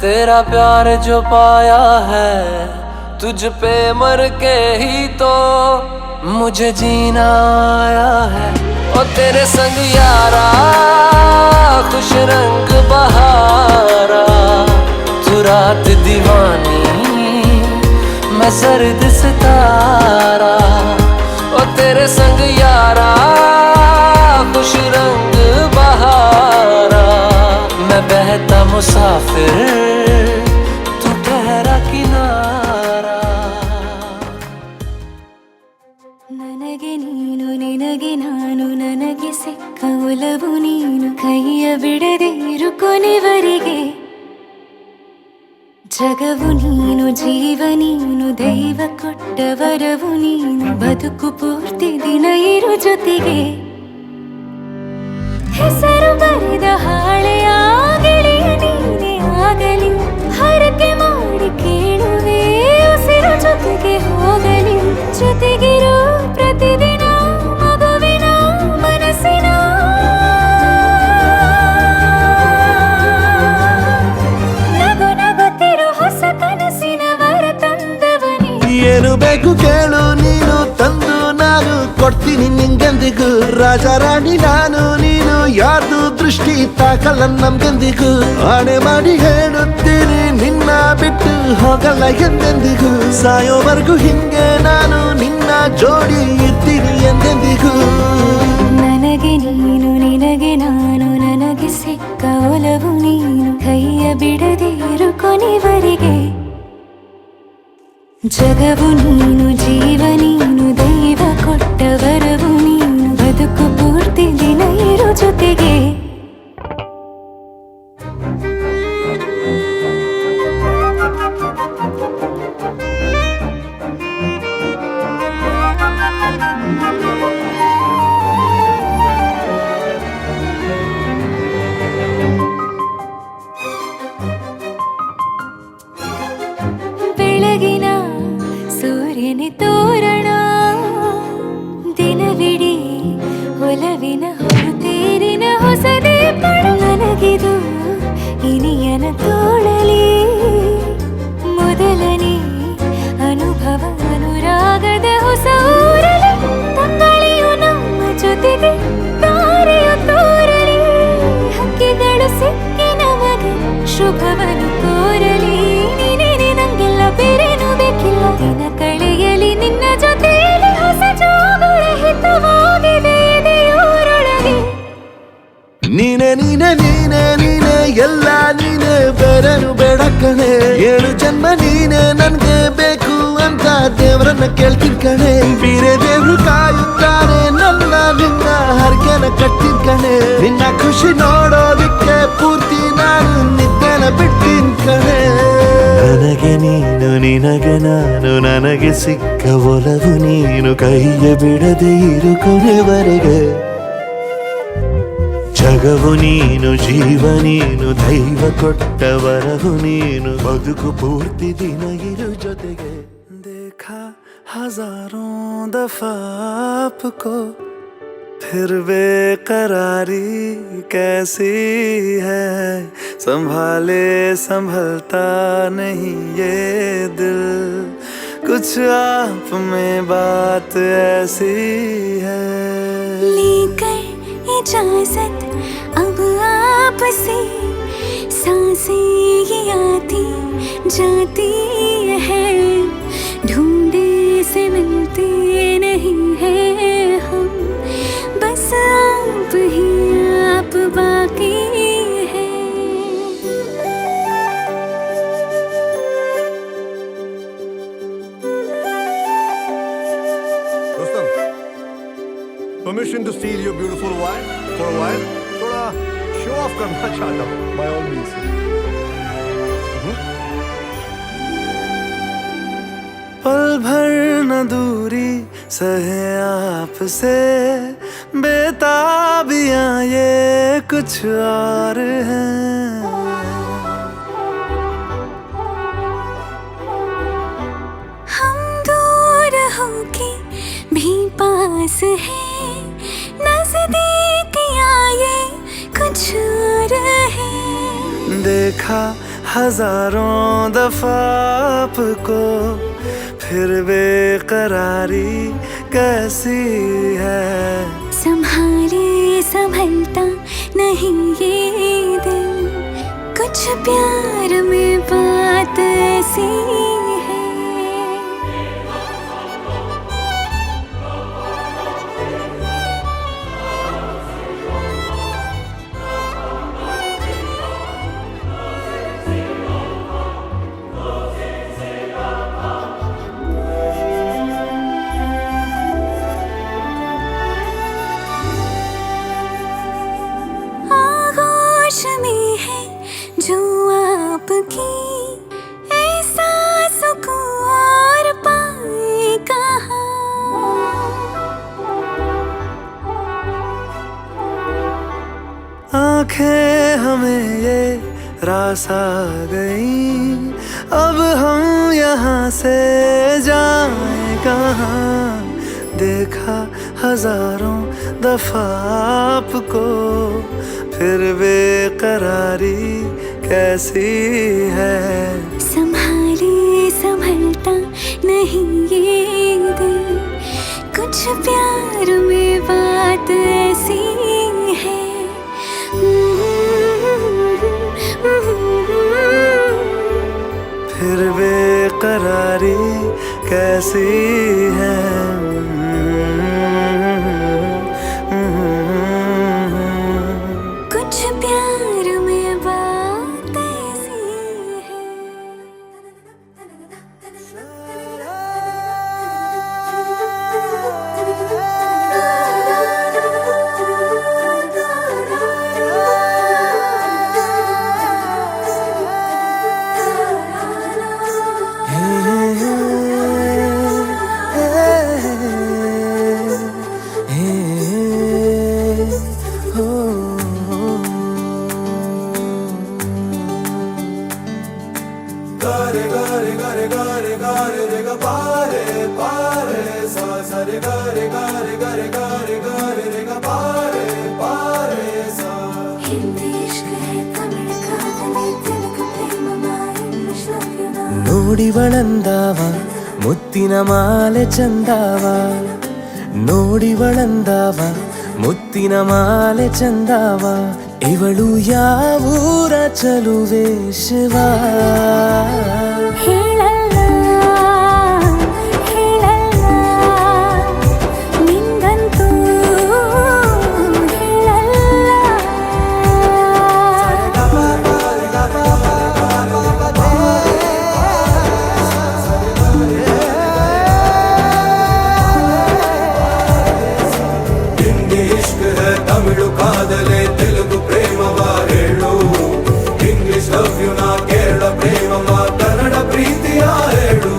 तेरा प्यार जो पाया है, तुझ पे मर के ही तो मुझे जीना आया है। ओ तेरे संग यारा खुश रंग बहारा, तू रात दीवानी मैं जर्द सितारा। ओ तेरे संग यारा खुश रंग बहारा, मैं बहता मुसाफिर तू ठहरा किनारा। ನನಗೆ ನೀನು ನಿನಗೆ ನಾನು, ನನಗೆ ಸಿಕ್ಕ ಒಲವು ನೀನು, ಕೈಯ ಬಿಡದೆ ಇರು ಕೊನೆವರೆಗೆ। ಜಗವು ನೀನು ಜೀವ ನೀನು, ದೈವ ಕೊಟ್ಟ ವರವು ನೀನು, ಬದುಕು ಪೂರ್ತಿ ದಿನ ಇರು ಜೊತೆಗೆ। ಹೆಸರು ಬರೆದ ಹಾಳೆಯ ಗೆಳೆಯ ನೀನೇ ಆಗಲಿ, ಹರಕೆ ಮಾಡಿ ಕೇಳುವೆ ಉಸಿರು ಜೊತೆಗೆ ಹೋಗಲಿ। ಜೊತೆಗಿರೋ ಪ್ರತಿದಿನ ಮಗುವಿನ ಮನಸ್ಸಿನ ನಗು ನಗುತ್ತಿರೋ ಹೊಸ ಕನಸಿನ ವರ ತಂದವನೇ। ಏನು ಬೇಕು ಕೇಳು ನೀನು ತಂದು ನಾನು ಕೊಡ್ತೀನಿ ನಿಂಗೆಂದಿಗೂ। ರಾಜ ರಾಣಿ ನಾನು ನೀನು ಯಾರ್ದು ದೃಷ್ಟಿ ತಾಕಲ್ಲ ನಮ್ಗೆಂದಿಗೂ। ಆಣೆ ಮಾಡಿ ಹೇಳುತ್ತೀನಿ ನಿನ್ನ ಬಿಟ್ಟು ಹೋಗಲ್ಲ ಎಂದೆಂದಿಗೂ। ಸಾಯೋವರೆಗೂ ಹಿಂಗೆ ನಾನು ನಿನ್ನ ಜೋಡಿ ಇರ್ತೀನಿ ಎಂದೆಂದಿಗೂ। ನನಗೆ ನೀನು ನಿನಗೆ ನಾನು, ನನಗೆ ಸಿಕ್ಕ ಒಲವು ನೀನು, ಕೈಯ ಬಿಡದೆ ಇರು ಕೊನೆವರೆಗೆ। ಜಗವು ನೀನು ಜೀವ ನೀನು, ದೈವ ಕೊಟ್ಟ ವರವು ನೀನು, ಬದುಕು ಒಲವಿನ ಹೊರತೇರಿನ ಹೊಸದೇ ಪಡು ನನಗಿದು ಇನಿಯನ ತೋಳಲಿ ಮೊದಲನೇ ಅನುಭವ ಅನುರಾಗದ ಹೊಸ ಊರಲಿ ತಂಗಳಿಯು ನಮ್ಮ ಜೊತೆಗೆ ತಾರೆಯು ತೋರಲಿ ಹಕ್ಕಿಗಳು ಸಿಕ್ಕಿ ನಮಗೆ ಶುಭವನ್ನು ಕೋರಲಿ ನೀನೇ ನಂಗೆಲ್ಲ ಬೇರೇನು ಬೇಕಿಲ್ಲ ದಿನ ಕಳೆಯಲಿ ನಿನ್ನ ಜೊತೆಯಲ್ಲಿ ಹೊಸ ಜೋಗುಳ ಹಿತವಾಗಿದೆ ದೇವರೊಳಗೆ ನೀನೆ ನೀನೆ ನೀನೆ ನೀನೆ ಎಲ್ಲ ನೀನೆ ಬೇರೆನು ಬೇಡ ಕಣೆ 7 ಜನ್ಮ ನೀನೆ ನನ್ಗೆ ಬೇಕು ಅಂತ ದೇವ್ರನ್ನ ಕೇಳ್ತೀನಿ ಕಣೆ ಬೇರೆ ದೇವ್ರು ಕಾಯುತ್ತಾನೆ ನನ್ನ ನಿನ್ನ ಹರ್ಗೆನ ಕಟ್ಟಿನ ಕಣೆ ನಿನ್ನ ಖುಷಿ ನೋಡೋದಿಕ್ಕೆ ಪೂರ್ತಿ ನಾನು ನಿದ್ದೆನ ಬಿಟ್ಟಿನ ಕಣೆ ನನಗೆ ನೀನು ನಿನಗೆ ನಾನು ನನಗೆ ಸಿಕ್ಕ ಒಲವು ನೀನು ಕೈಯ ಬಿಡದೆ ಇರು ಕೊನೆವರೆಗೆ ಜಗವು ನೀನು ಜೀವ ನೀನು ದೈವ ಕೊಟ್ಟ ವರವು ನೀನು ಬದುಕು ಪೂರ್ತಿ ದಿನ ಇರು ಜೊತೆಗೆ देखा हजारों दफा आपको फिर बेकरारी कैसी है संभाले संभलता नहीं ये दिल कुछ आप में बात ऐसी है लेकर इजाजत अब आपसे सांसें ये आती जाती है ढूंढे से मिलते नहीं है हम बस आप ही आप बाकी है permission to steal your beautiful wife for a while थोड़ा शो ऑफ करना चाहता हूँ बाय ऑल मींस पल भर न दूरी सहे आपसे बेताबियां ये कुछ और हैं हम दूर होके भी पास हैं नजदीकियां ये कुछ और है देखा हजारों दफा आपको फिर बेकरारी कैसी है संभाले संभलता नहीं ये दिल कुछ प्यार में बात ऐसी है में है जो आपकी ऐसा सुकून और पाए कहाँ आंखें हमें ये रास आ गई अब हम यहाँ से जाएं कहाँ देखा हजारों दफा आपको फिर बेकरारी कैसी है संभाले संभलता नहीं ये दिल कुछ प्यार में बात ऐसी है फिर बेकरारी कैसी है कुछ प्यार में बात ऐसी है ನೋಡಿವಳಂದಾವ ಮುತ್ತಿನ ಮಾಲೆ ಚಂದಾವ, ನೋಡಿವಳಂದಾವ ಮುತ್ತಿನ ಮಾಲೆ ಚಂದಾವ, ಇವಳು ಯಾವೂರ ಚಲುವೆ ಶಿವ. ಹೇಳಲ್ಲ ಹೇಳಲ್ಲ ನಿಂಗಂತೂ ಹೇಳಲ್ಲ. ಹಿಂದಿ ಇಷ್ಕ್ ಹೈ, ತಮಿಳು ಕಾದಲೆ, ತೆಲುಗು ಪ್ರೇಮವ ಹೇಳು, ಇಂಗ್ಲಿಷ್ ಲವ್ ಯು ನಾ, ಕೇರಳ ಪ್ರೇಮವ, ಕನ್ನಡ ಪ್ರೀತಿಯ ಹೇಳು.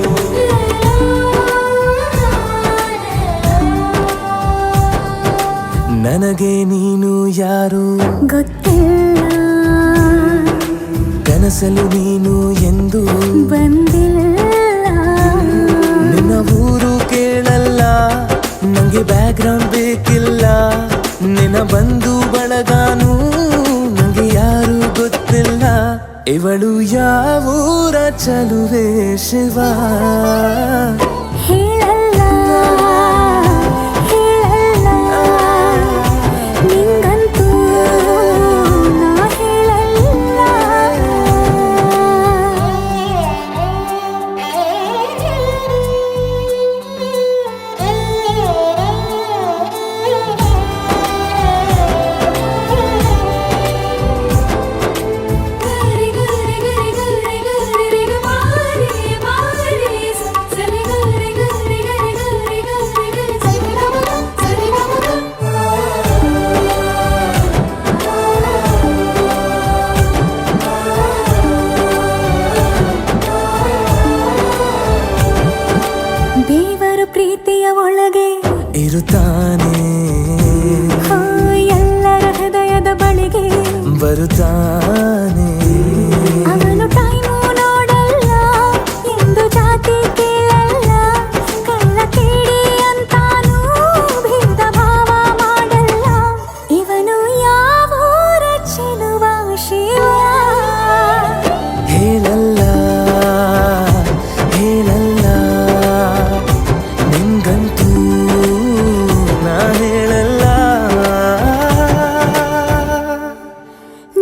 ನನಗೆ ನೀನು ಯಾರು ಗೊತ್ತಿಲ್ಲ, ಕನಸಲು ನೀನು ಎಂದು ಬಂದಿಲ್ಲ. ನಿನ್ನ ಊರು ಕೇಳಲ್ಲ, ನಂಗೆ ಬ್ಯಾಕ್ಗ್ರೌಂಡ್ ಬೇಕಿಲ್ಲ, ನಿನ್ನ ಬಂಧು ಬಳಗಾನು ನಂಗೆ ಯಾರು ಗೊತ್ತಿಲ್ಲ, ಇವಳು ಯಾವೂರ ಚಲುವೆ ಶಿವ. ಹೇಳಲ್ಲ ಹೇಳಲ್ಲ ನಿಂಗಂತೂ ನಾ ಹೇಳಲ್ಲ. ದೇವರು ಪ್ರೀತಿಯ ಒಳಗೆ ಇರುತ್ತಾನೆ, ಎಲ್ಲರ ಹೃದಯದ ಬಳಿಗೆ ಬರುತ್ತಾನೆ, ಅವನು ಟೈಮು ನೋಡಲ್ಲ, ಎಂದು ಜಾತಿ ಕೇಳಲ್ಲ, ಕಳ್ಳ ಕೇಳಿ ಅಂತಾನೂ ಭೇದ ಭಾವ ಮಾಡಲ್ಲ, ಇವನು ಯಾವೂರ ಚೆಲುವ ಶಿವ. ಹೇಳಲ್ಲ ಹೇಳಲ್ಲ ನಿಂಗಂತೂ ನಾ ಹೇಳಲ್ಲ.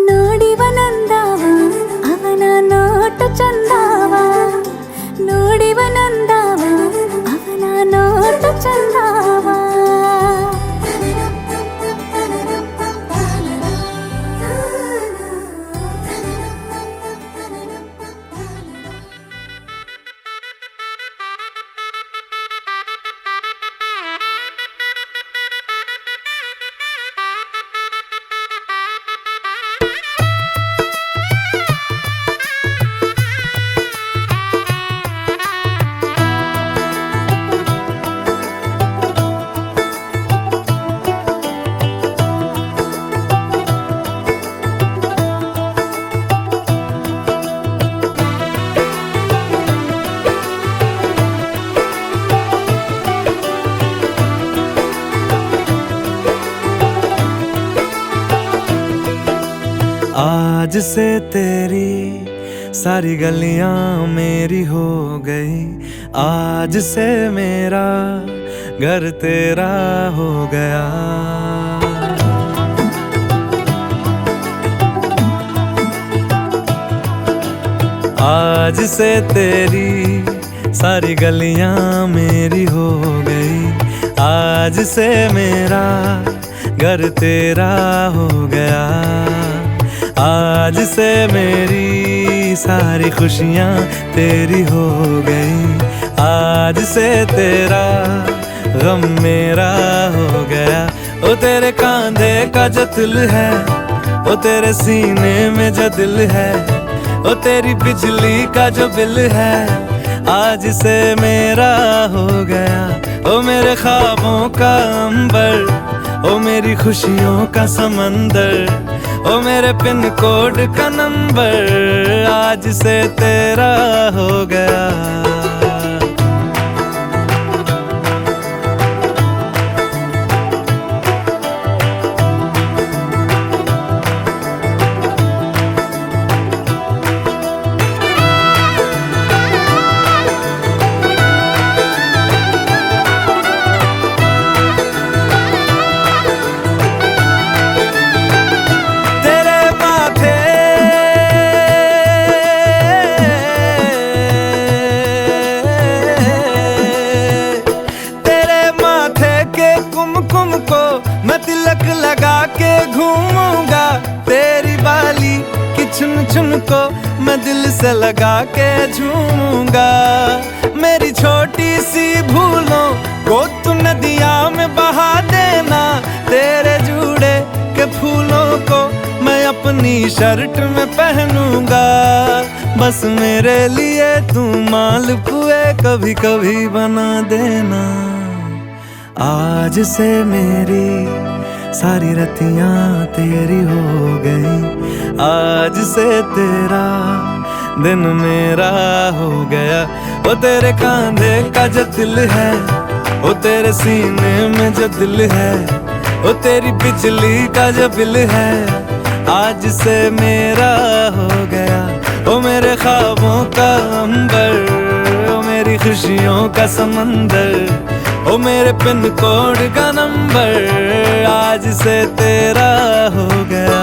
ನೋಡಿವನಂದಾವ ಅವನ ನೋಟ ಚಂದಾವ, ನೋಡಿವನಂದಾವ ಅವನ ನೋಟ ಚಂದಾವ. आज से तेरी सारी गलियां मेरी हो गई, आज से मेरा घर तेरा हो गया. आज से तेरी सारी गलियां मेरी हो गई, आज से मेरा घर तेरा हो गया. आज से मेरी सारी खुशियाँ तेरी हो गई, आज से तेरा गम मेरा हो गया. ओ तेरे कांधे का जो दिल है, ओ तेरे सीने में जो दिल है, ओ तेरी बिजली का जो बिल है, आज से मेरा हो गया. ओ मेरे ख्वाबों का अंबर, ओ मेरी खुशियों का समंदर, ओ मेरे पिन कोड का नंबर, आज से तेरा हो गया. तुमको मैं तिलक लगा के घूमूंगा, तेरी बाली की चुन चुन को मैं दिल से लगा के झूमूंगा। मेरी छोटी सी भूलों को तू नदिया में बहा देना, तेरे जूड़े के फूलों को मैं अपनी शर्ट में पहनूंगा। बस मेरे लिए तू मालपुए कभी कभी बना देना। आज से मेरी सारी रतियां तेरी हो गई, आज से तेरा दिन मेरा हो गया। वो तेरे कांधे का जो दिल है, वो तेरे सीने में जो दिल है, वो तेरी बिजली का जो बिल है, आज से मेरा हो गया। वो मेरे ख्वाबों का अंबर, वो मेरी खुशियों का समंदर, ओ मेरे पिन कोड का नंबर, आज से तेरा हो गया।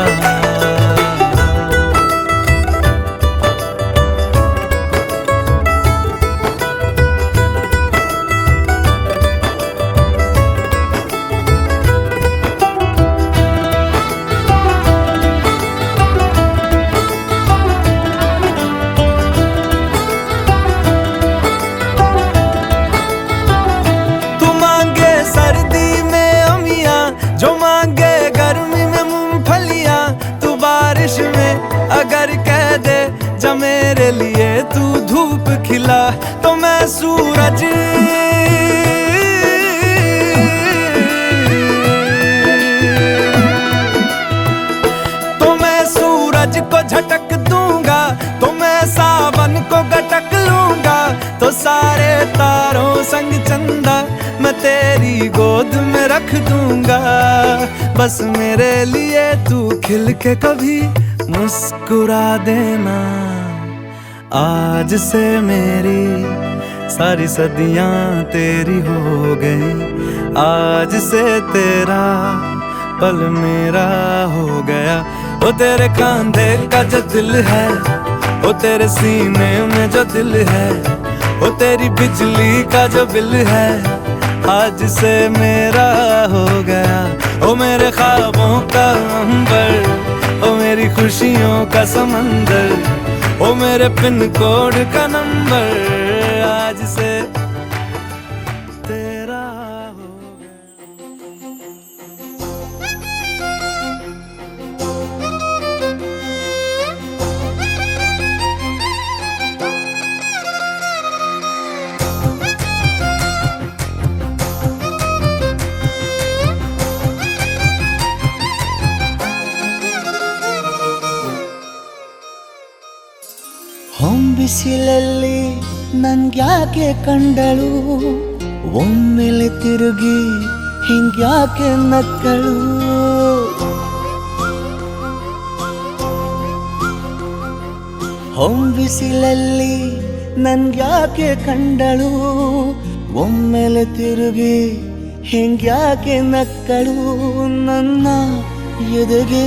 जो मांगे गर्मी में मूंगफलियां, तू बारिश में अगर कह दे जा मेरे लिए तू धूप खिला, तो मैं सूरज को झटक दूंगा, तो मैं सावन को गटक लूंगा। तो सारे तारों संग चंदा मैं तेरी गोद में रख दूंगा। बस मेरे लिए तू खिल के कभी मुस्कुरा देना। आज से मेरी सारी सदियां तेरी हो गई, आज से तेरा पल मेरा हो गया। वो तेरे कांधे का जो दिल है, वो तेरे सीने में जो दिल है, वो तेरी बिजली का जो बिल है, आज से मेरा हो गया। ओ मेरे ख्वाबों का अंबर, ओ मेरी खुशियों का समंदर, ओ मेरे पिन कोड का नंबर, आज से तेरा हो गया। ಬಿಸಿಲಲ್ಲಿ ನನ್ಗ್ಯಾಕೆ ಕಂಡಳು, ಒಮ್ಮೆಲೆ ತಿರುಗಿ ಹಿಂಗ್ಯಾಕೆ ನಕ್ಕಳು. ಬಿಸಿಲಲ್ಲಿ ನನ್ಗ್ಯಾಕೆ ಕಂಡಳು, ಒಮ್ಮೆಲೆ ತಿರುಗಿ ಹಿಂಗ್ಯಾಕೆ ನಕ್ಕಳು. ನನ್ನ ಎದೆಗೆ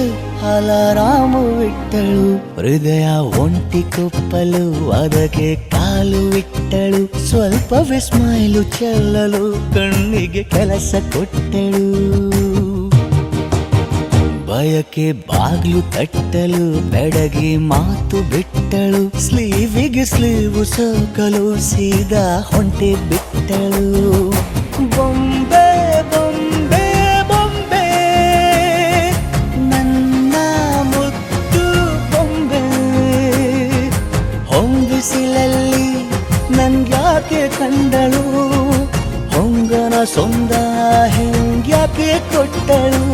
ಅಲಾರಾಮು ಇಟ್ಟಳು, ಹೃದಯ ಒಂಟಿ ಕೊಪ್ಪಲು ಅದಕ್ಕೆ ಕಾಲು ಇಟ್ಟಳು. ಸ್ವಲ್ಪವೇ ಸ್ಮೈಲು ಚೆಲ್ಲಲು ಕಣ್ಣಿಗೆ ಕೆಲಸ ಕೊಟ್ಟಳು. ಬಯಕೆ ಬಾಗ್ಲು ತಟ್ಟಲು ಬೆಡಗಿ ಮಾತು ಬಿಟ್ಟಳು. ಸ್ಲೀವಿಗೆ ಸ್ಲೀವು ಸೋಕಲು ಸೀದಾ ಹೊಂಟೆ ಬಿಟ್ಟಳು. ಬೊಂಬೆ ಬೊಂಬೆ ಬೊಂಬೆ ನನ್ನ ಮುದ್ದು ಬೊಂಬೆ. ಹೊಂಬಿಸಿಲಲ್ಲಿ ನನ್ಗ್ಯಾಕೆ ಕಂಡಳು, ಹೊಂಗನ ಸೊಂದ ಹೆಂಗ್ಯಾಕೆ ಕೊಟ್ಟಳು.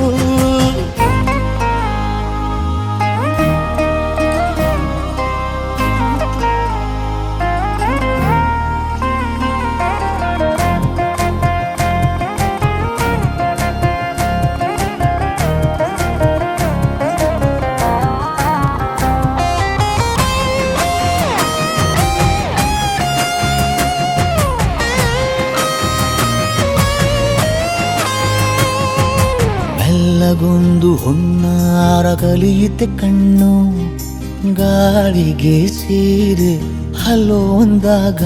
ಗೊಂದು ಹೊನ್ನಾರ ಕಲಿಯುತ್ತೆ ಕಣ್ಣು, ಗಾಳಿಗೆ ಸೀರೆ ಹಲೋ ಅಂದಾಗ.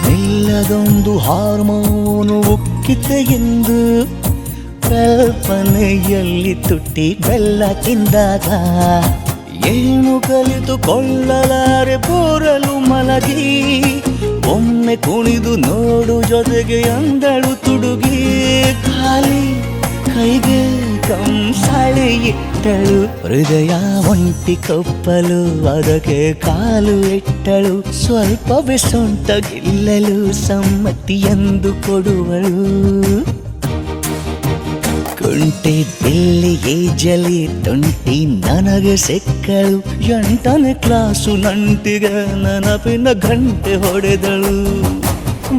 ಮೆಲ್ಲ ಹೃದಯದೊಂದು ಹಾರ್ಮೋನು ಉಕ್ಕಿತೆ ಎಂದು ಕಲ್ಪನೆಯಲ್ಲಿ ತುಟ್ಟಿ ಬೆಲ್ಲ ತಿಂದಾಗ ಏನು ಕಲಿತುಕೊಳ್ಳಲಾರೆ ಬೋರಲು ಮಲಗಿ ಒಮ್ಮೆ ಕುಣಿದು ನೋಡು ಜೊತೆಗೆ ಅಂದಳು ತುಡುಗಿ ಖಾಲಿ ಕೈಗೆ ಕಂಸಾಳೆ ಇಟ್ಟಳು ಹೃದಯ ಒಂಟಿ ಕಪ್ಪಲು ಅದಕ್ಕೆ ಕಾಲು ಇಟ್ಟಳು ಸ್ವಲ್ಪವೇ ಸೊಂಟ ಗೆಲ್ಲಲು ಸಮ್ಮತಿಯೆಂದು ಕೊಡುವಳು ಕುಂಟೆ ಬಿಲ್ಲಿಗೆ ಜಲಿ ತುಂಟಿ ನನಗೆ ಸಿಕ್ಕಳು 8ನೇ ಕ್ಲಾಸು ನಂಟಿಗೆ ನೆನಪಿನ ಗಂಟೆ ಹೊಡೆದಳು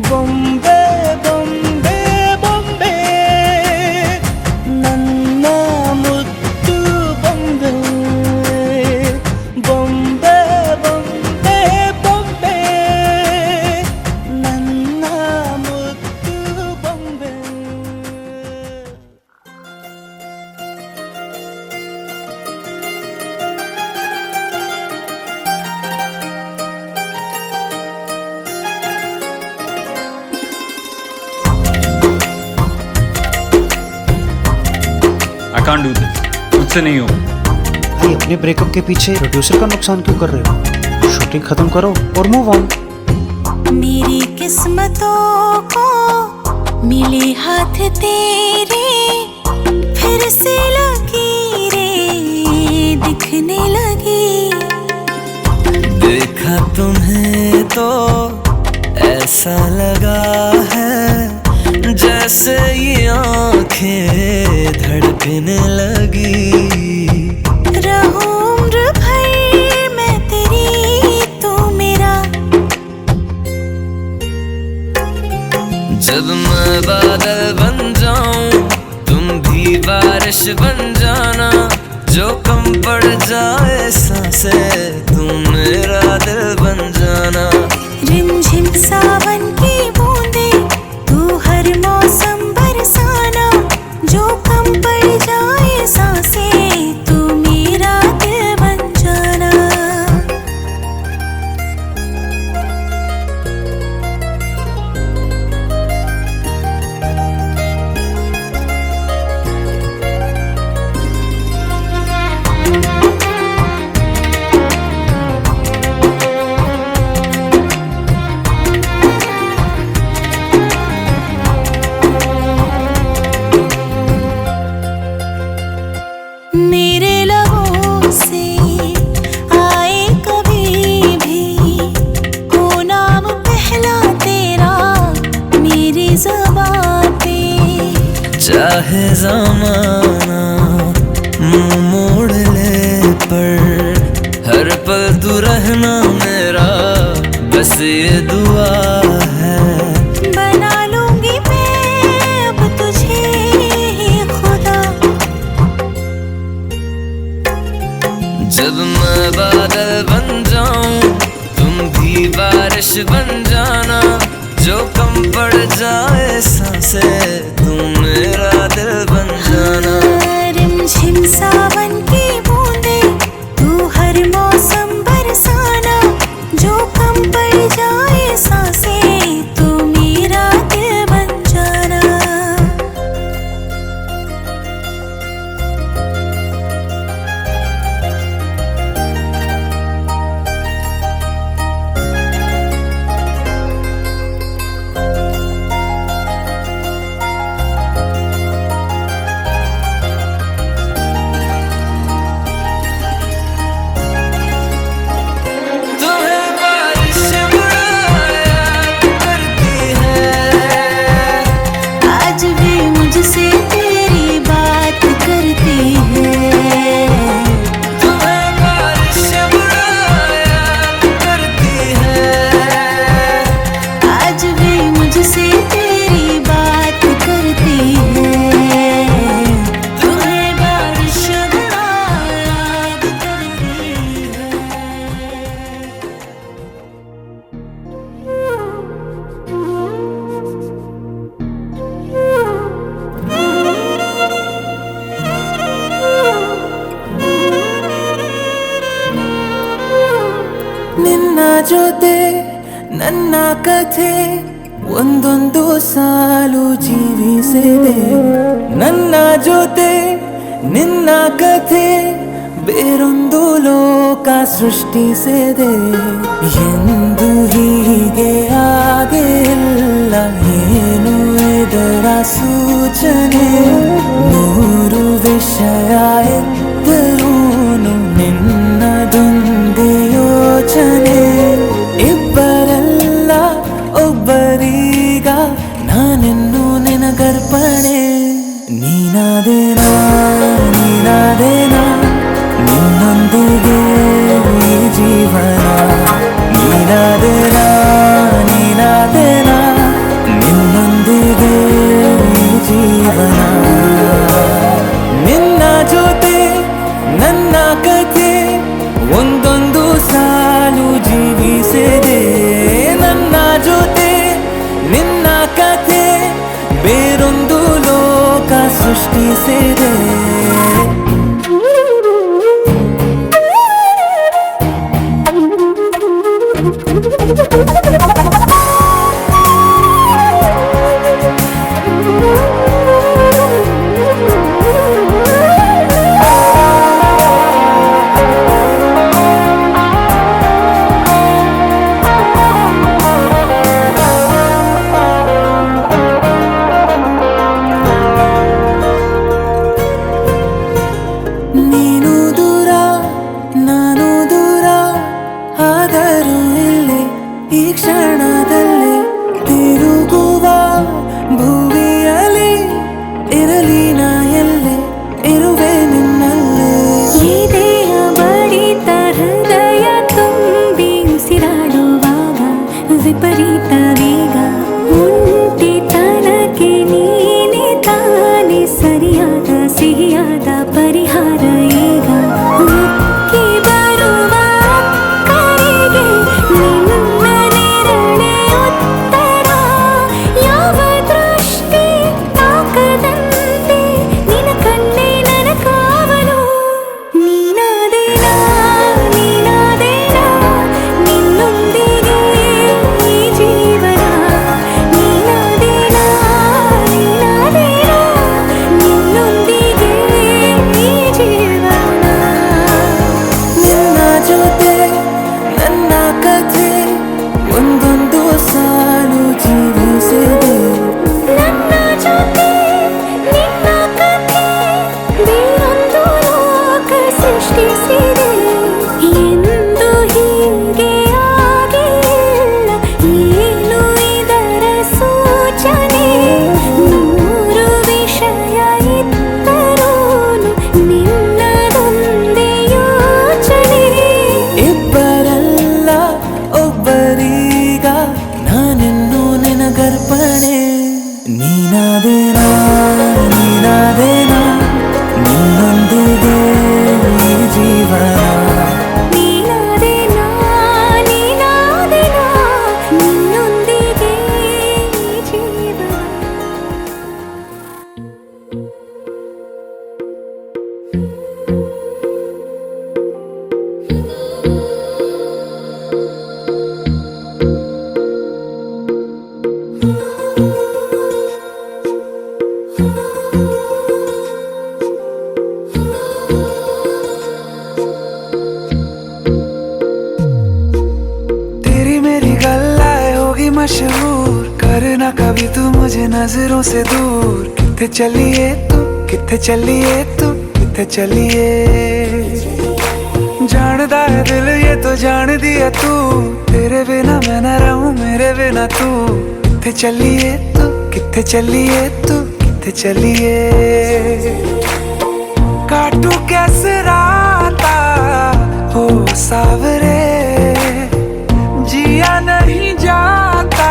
ಬೊಂಬೆ ಬೊಂಬೆ ಬೊಂಬೆ ನನ್ನ ಮುದ್ದು ಬೊಂಬೆ ಬೊಂಬೆ ಬೊಂಬೆ ಬೊಂಬೆ ನನ್ನ ಮುದ್ದು ಬೊಂಬೆ. I can't do this. मुझसे नहीं हो. भाई अपने ब्रेकअप के पीछे प्रोड्यूसर का नुकसान क्यों कर रहे हो? शूटिंग खत्म करो और मूव ऑन. मेरी किस्मतों को मिले हाथ तेरे फिर से लकीरें दिखने लगी देखा तुम्हें तो ऐसा लगा है जैसे ये आंखें धड़कने लगी रहूं उम्र भर मैं तेरी तू मेरा जब मैं बादल बन जाऊं तुम भी बारिश बन जाना जो कम पड़ जाए सांसें तुम मेरा दिल बन जाना रिमझिम सावन की बूंदे तू हर मौसम बरसाना जो कम पड़ जाए सांसें तू मेरा दिल बन जाना मेरे लबों से आए कभी भी हो नाम पहला तेरा मेरी ज़बान पे चाहे ज़माना मुंह मोड़ ले पर हर पल तू रहना मेरा बस ये दुआ है बना लूंगी मैं अब तुझे ही खुदा जब मैं बादल बन जाऊं तुम भी बारिश बन जाना जो कम पड़ जाए सांसें तुम मेरा दिल बन जाना रिमझिम सावन की बूंदे तू हर मौसम बरसाना जो कम पड़ जाए सांसें तू मेरा दिल बन जाना तुम्हें बारिश बुलाया करती है आज भी मुझसे तेरी बात करती है तुम्हें बारिश बुलाया करती है आज भी मुझसे तेरी बात करती है तुम्हें बारिश याद करती है ನಿನ್ನ ಜೊತೆ ನನ್ನ ಕಥೆ ಒಂದೊಂದು ಸಾಲು ಜೀವಿಸಿದೆ ನನ್ನ ಜೊತೆ ನಿನ್ನ ಕಥೆ ಬೇರೊಂದು ಲೋಕ ಸೃಷ್ಟಿಸಿದೆ ಎಂದು ಹೀಗೆ ಆಗಿಲ್ಲ ಏನು ಇದರ ಸೂಚನೆ ನೂರು ವಿಷಯ ಎತ್ತರೂನು ನಿನ್ನದೊಂದೇ ಯೋಚನೆ ಇಬ್ಬರಲ್ಲ ಒಬ್ಬರೀಗ ನಾನೆನ್ನು ನಿನಗರ್ಪಣೆ ನೀನಾದೇನಾ ನೀನಾದೇನಾ ನಿನ್ನೊಂದಿಗೆ ಈ ಜೀವನ ನೀನಾದೇನಾ ನೀನಾದೇನಾ ನಿನ್ನೊಂದಿಗೆ ಈ ಜೀವನ ನಿನ್ನ ಜೊತೆ ನನ್ನ ಕಥೆ ಒಂದೊಂದು ಸಾಲು ಜೀವಿಸಿದೆ ನನ್ನ ಜೊತೆ ನಿನ್ನ ಕಥೆ ಬೇರೊಂದು ಲೋಕ ಸೃಷ್ಟಿಸಿದೆ ನೀನು ದೂರ ನಾನು ದೂರ ಆದರೂ ಇಲ್ಲಿ ಈ ಕ್ಷಣದಲ್ಲಿ ತಿರುಗುವ ಭುವಿಯಲ್ಲಿ ಇರಲಿ ನಾ ಎಲ್ಲೆ ಇರುವೆ ನಿನ್ನಲ್ಲೇ ಈ ದೇಹ ಬಡಿತ ಹೃದಯ ತುಂಬಿ ಉಸಿರಾಡುವಾಗ ವಿಪರೀತ ವೇಗ ಒಂಟಿತನಕ್ಕೆ ನೀನೆ ತಾನೆ ಸರಿಯಾದ ಸಿಹಿಯಾದ ಪರಿಹಾರ ಈಗ ಉಕ್ಕಿ ಬರುವ ಕರೆಗೆ ನಿನ್ನ ನೆರಳೆ ಉತ್ತರ ಯಾವ ದೃಷ್ಟಿ ತಾಕದಂತೆ ನಿನ್ನ ಕಣ್ಣೆ ನನ್ನ ಕಾವಲು ನೀನಾದೇನಾ ನೀನಾದೇನಾ ನಿನ್ನೊಂದಿಗೆ ಈ ಜೀವನ ನೀನಾದೇನಾ ನೀನಾದೇನಾ ನಿನ್ನೊಂದಿಗೆ ಈ ಜೀವನ ನಿನ್ನ ಜೊತೆ ನನ್ನ ಕಥೆ ಒಂದೊಂದು ಸಾಲು ಜೀವಿಸಿದೆ ನನ್ನ ಜೊತೆ ನಿನ್ನ ಕಥೆ ಬೇರೊಂದು ಲೋಕ ಸೃಷ್ಟಿಸಿದೆ ಎಂದು ಹೀಗೆ ಆಗಿಲ್ಲ ಏನು ಇದರ ಸೂಚನೆ ನೂರು ವಿಷಯ ಇತ್ತರೂನು ನಿನ್ನದೊಂದೇ ಯೋಚನೆ ಇಬ್ಬರಲ್ಲ ಒಬ್ಬರೀಗ ನಾನೆನ್ನು ನಿನಗರ್ಪಣೆ ನೀನಾದೇನಾ ನೀನಾದೇನಾ ನಿನ್ನೊಂದಿಗೆ ಈ ಜೀವನ ನೀನಾದೇನಾ ನೀನಾದೇನಾ ನಿನ್ನೊಂದಿಗೆ ಈ ಜೀವನ तेरी मेरी गल्लाए होगी मशहूर करना कभी तू मुझे नजरों से दूर किथे चलिए तू किथे चलिए तू किथे चलिए जानदा है दिल ये तो जान दिया तू तेरे बिना मैं न रहूं मेरे बिना तू किथे चलिए तू किथे चलिए तू किथे चलिए काटू कैसे राता हो सावरे जिया नहीं जाता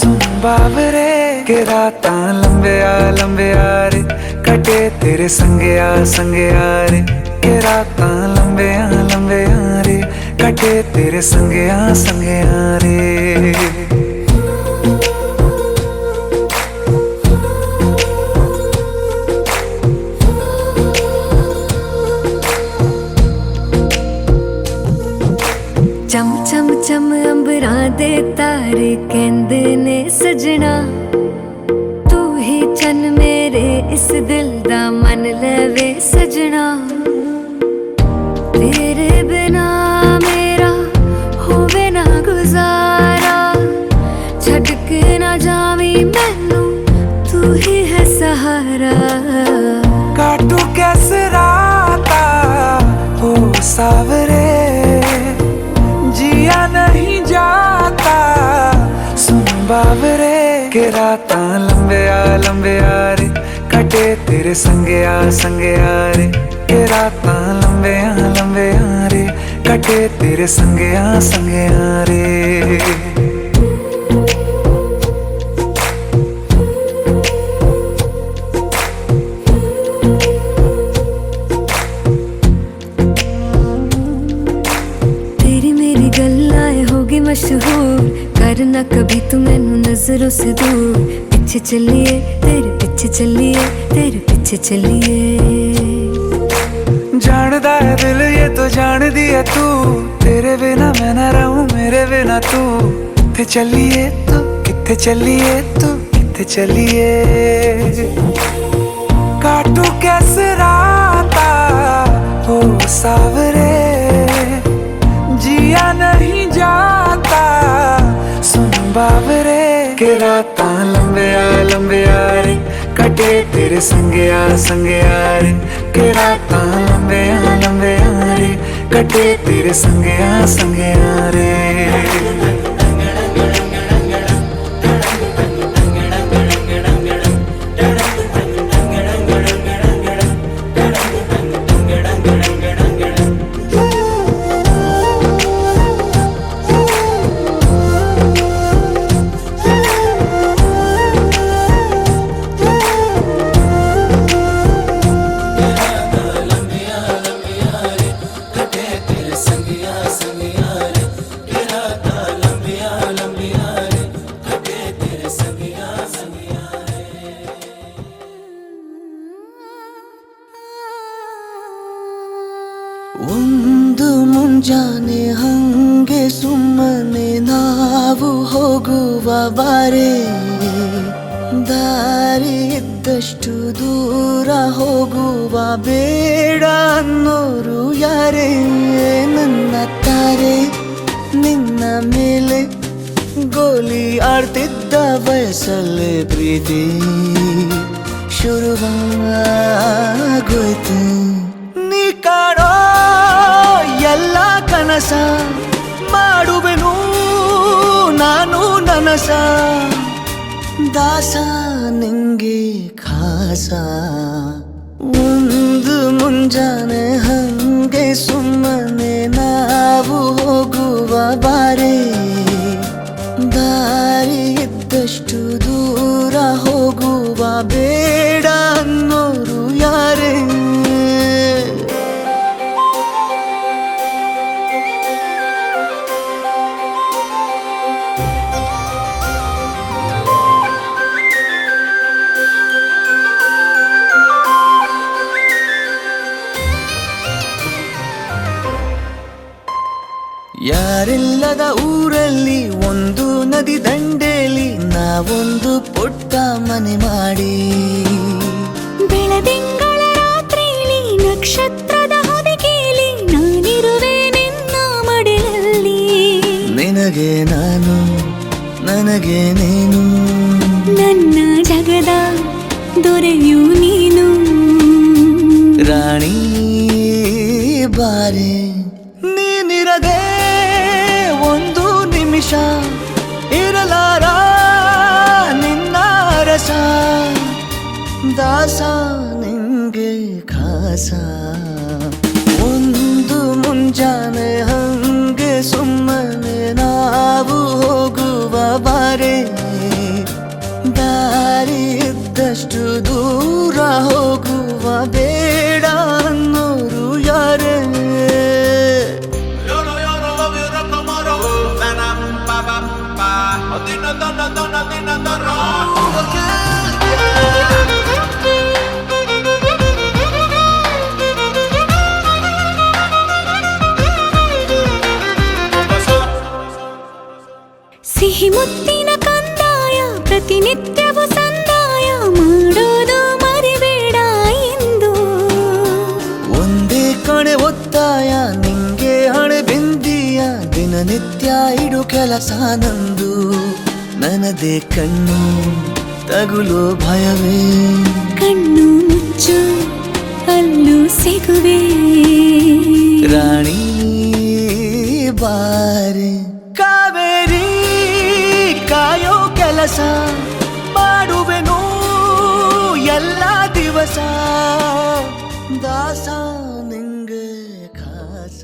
सुन बाबरे के राता लंबे आ रे कटे तेरे संगे आ रे के राता लंबे आ रे कटे तेरे संगे आ रे चम चम चम अंबरां दे तारे कहंदे ने सजना तू ही चन मेरे इस दिल दा मन लवे सजना तेरे बिना मेरा होवे ना गुजारा छड़ के ना जावी मैनू तू ही है सहारा काटू कैसे राता हो सावरे जिया नहीं जाता सुन बावरे के राता लंबे आ रे कटे तेरे संगे आ रे के राता लंबे आ रे कटे तेरे संगे आ रे मशहूर करना कभी तू मैनू नजरों से दूर पीछे चलिए तेरे पीछे चलिए तेरे पीछे चलिए जानदा है दिल ये तो जान दिया तू तेरे बिना मैं ना रहूं मेरे बिना तू किथे चलिए तू किथे चलिए तू किथे चलिए काटू कैसे राता हो सावरे जिया नहीं जाता सुन बावरे के राता लंबे आ रे कटे तेरे संगे आ रे के राता लंबे आ रे कटे तेरे संगे आ रे ಒಂದು ಮುಂಜಾನೆ ಹಂಗೆ ಸುಮ್ಮನೆ ನಾವು ಹೋಗುವ ಬಾರೆ ದಾರಿ ಇದ್ದಷ್ಟು ದೂರ ಹೋಗುವ ಬೇಡ ಅನ್ನೋರು ಯಾರೇ ನನ್ನ ತಾರೆ ನಿನ್ನ ಮೇಲೆ ಗೋಲಿ ಆಡ್ತಿದ್ದ ವಯಸ್ಸಲ್ಲೇ ಪ್ರೀತಿ ಶುರುವಾಗೋಯ್ತು ನೀ ಕಾಡೋ ಎಲ್ಲ ಕನಸ ಮಾಡುವೆನು ನಾನು ನನಸ ದಾಸ ನಿಂಗೆ ಖಾಸ ಒಂದು ಮುಂಜಾನೆ ಹಂಗೆ ಸುಮ್ಮನೆ ನಾವು ಹೋಗುವ ಬಾರೆ ದಾರಿ ಇದ್ದಷ್ಟು ದೂರ ಹೋಗುವ ಬೇಡ ಅನ್ನೋರು ಯಾರೇ ಯಾರಿಲ್ಲದ ಊರಲ್ಲಿ ಒಂದು ನದಿ ದಂಡೆಯಲ್ಲಿ ನಾವೊಂದು ಪುಟ್ಟ ಮನೆ ಮಾಡಿ ಬೆಳದಿಂಗಳ ರಾತ್ರಿಲಿ ನಕ್ಷತ್ರದ ಹೊದಿಕೆಯಲ್ಲಿ ನಾನಿರುವೆ ನಿನ್ನ ಮಡಿಲಲ್ಲಿ ನಿನಗೆ ನಾನು ನನಗೆ ನೀನು ನನ್ನ ಜಗದ ದೊರೆಯು ನೀನು ರಾಣಿ ಬಾರೆ ನೀನಿರದೆ ಒಂದು ನಿಮಿಷ ಇರಲಾರ ನಿನ್ನ ರಸ ದಾಸ ನಿಂಗೆ ಖಾಸ ಒಂದು ಮುಂಜಾನೆ ಹಂಗೆ ಸುಮ್ಮನೆ ನಾವು ಹೋಗುವ ಬಾರೆ ದಾರಿ ಇದ್ದಷ್ಟು ದೂರ ಹೋಗುವ ಬೇಡ ಅನ್ನೋರು ಯಾರೇ ಸಿಹಿ ಮುತ್ತಿನ ಕಂದಾಯ ನಿತ್ಯ ಇಡು ಕೆಲಸ ನಂದು ನನದೇ ಕಣ್ಣು ತಗುಲೋ ಭಯವೇ ಕಣ್ಣು ಮುಚ್ಚು ಅಲ್ಲೂ ಸಿಗುವೆ ರಾಣಿ ಬಾರೆ ಕಾವೇರಿ ಕಾಯೋ ಕೆಲಸ ಮಾಡುವೆನು ಎಲ್ಲ ದಿವಸ ದಾಸ ನಿಂಗೆ ಖಾಸ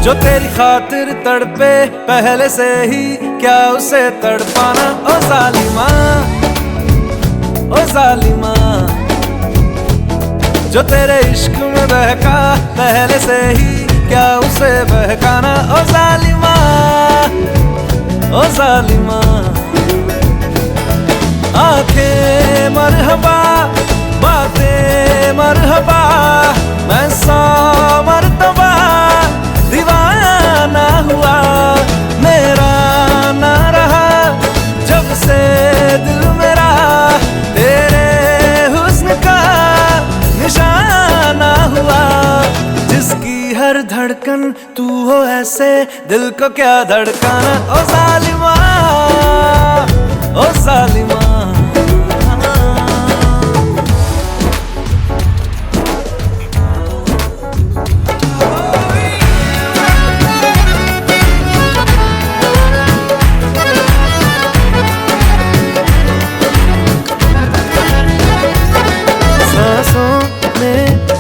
जो तेरी खातिर तड़पे पहले से ही क्या उसे तड़पाना ओ जालिमा ओ जालिमा जो तेरे इश्क में बहका पहले से ही क्या उसे बहकाना ओ जालिमा ओ जालिमा आंखें मरहबा बातें मरहबा मैं 100 मरतबा दीवाना हुआ मेरा ना रहा जब से दिल मेरा तेरे हुस्न का निशाना हुआ जिसकी हर धड़कन तू हो ऐसे दिल को क्या धड़काना ओ जालिमा ओ जालिमा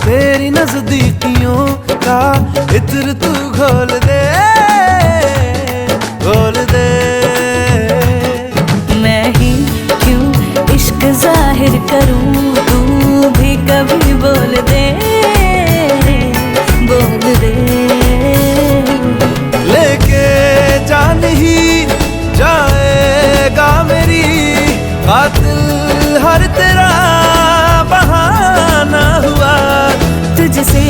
तेरी नजदीकियों का इत्र तू घोल दे मैं ही क्यों इश्क जाहिर करूं तू भी कभी बोल दे लेके जान ही जाएगा मेरी कातिल हर तेरा बहाना हुआ तुझसे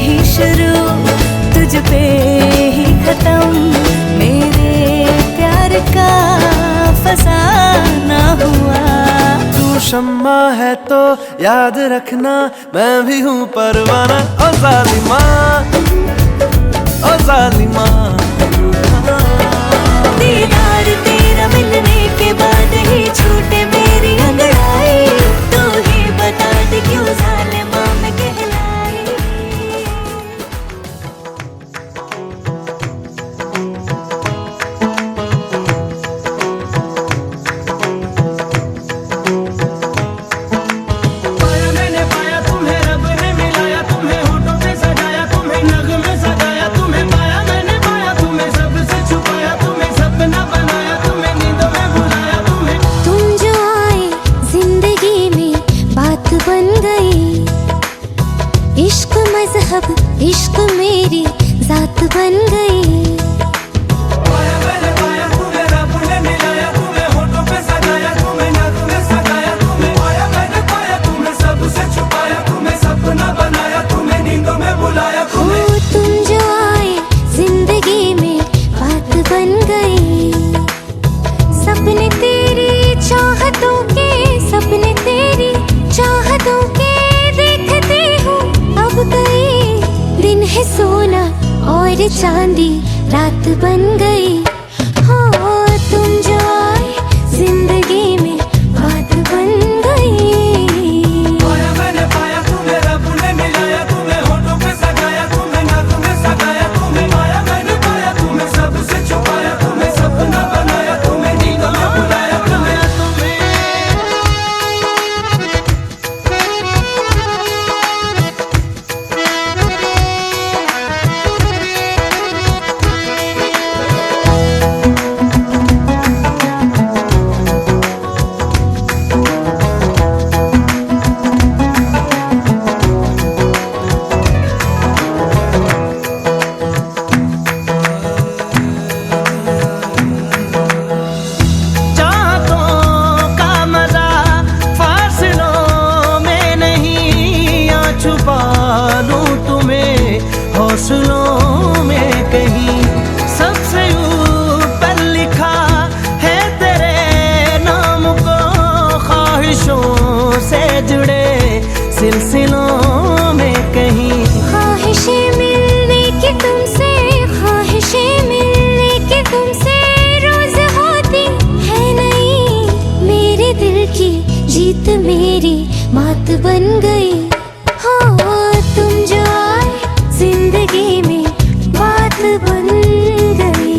ही शुरू तुझ पे ही खत्म मेरे प्यार का फसाना हुआ तू शम्मा है तो याद रखना मैं भी हूँ परवाना ओ जालिमा ओ जालिमा दीदार तेरा मिलने के बाद ही छूटे मेरी अंगड़ाई तू ही बता दे क्यों जालिमा मैं कहलाई पाया मैंने पाया तुम्हें रब ने मिलाया तुम्हें होठों पे सजाया तुम्हें नगमे सजाया तुम्हें पाया मैंने पाया तुम्हें सबसे छुपाया तुम्हें सपना बनाया तुम्हें नींदों में बुलाया तुम्हें तुम जो आए जिंदगी में बात बन गई इश्क मजहब इश्क मेरी जात बन गई पाया मैंने पाया तुम्हें रब ने मिलाया तुम्हें होठों पे सजाया तुम्हें नगमे सजाया तुम्हें पाया मैंने पाया तुम्हें सबसे छुपाया तुम्हें सपना बनाया तुम्हें नींदों में बुलाया तुम्हें ओ तुम जो आए जिंदगी में बात बन गई सपने तेरी चाहतों के सपने तेरी चाहतों के देखते हूँ अब गई दिन है सोना और चांदी रात बन गई हो तुम जो आए जिंदगी में बात बन गई पाया मैंने पाया तुम्हें रब ने मिलाया तुम्हें होठों पे सजाया तुम्हें नगमे सजाया तुम्हें पाया मैंने पाया तुम्हें सबसे छुपाया तुम्हें सपना बनाया तुम्हें नींदों में बुलाया तुम्हें हौसलों में कहीं सबसे ऊपर लिखा है तेरे नाम को, ख्वाहिशों से जुड़े सिलसिलों में कहीं। ख्वाहिशें मिलने की तुमसे, ख्वाहिशें मिलने की तुमसे रोज होती है नहीं, मेरे दिल की जीत मेरी मात बन गई। हो तुम जो आए जिंदगी में बात बन गई।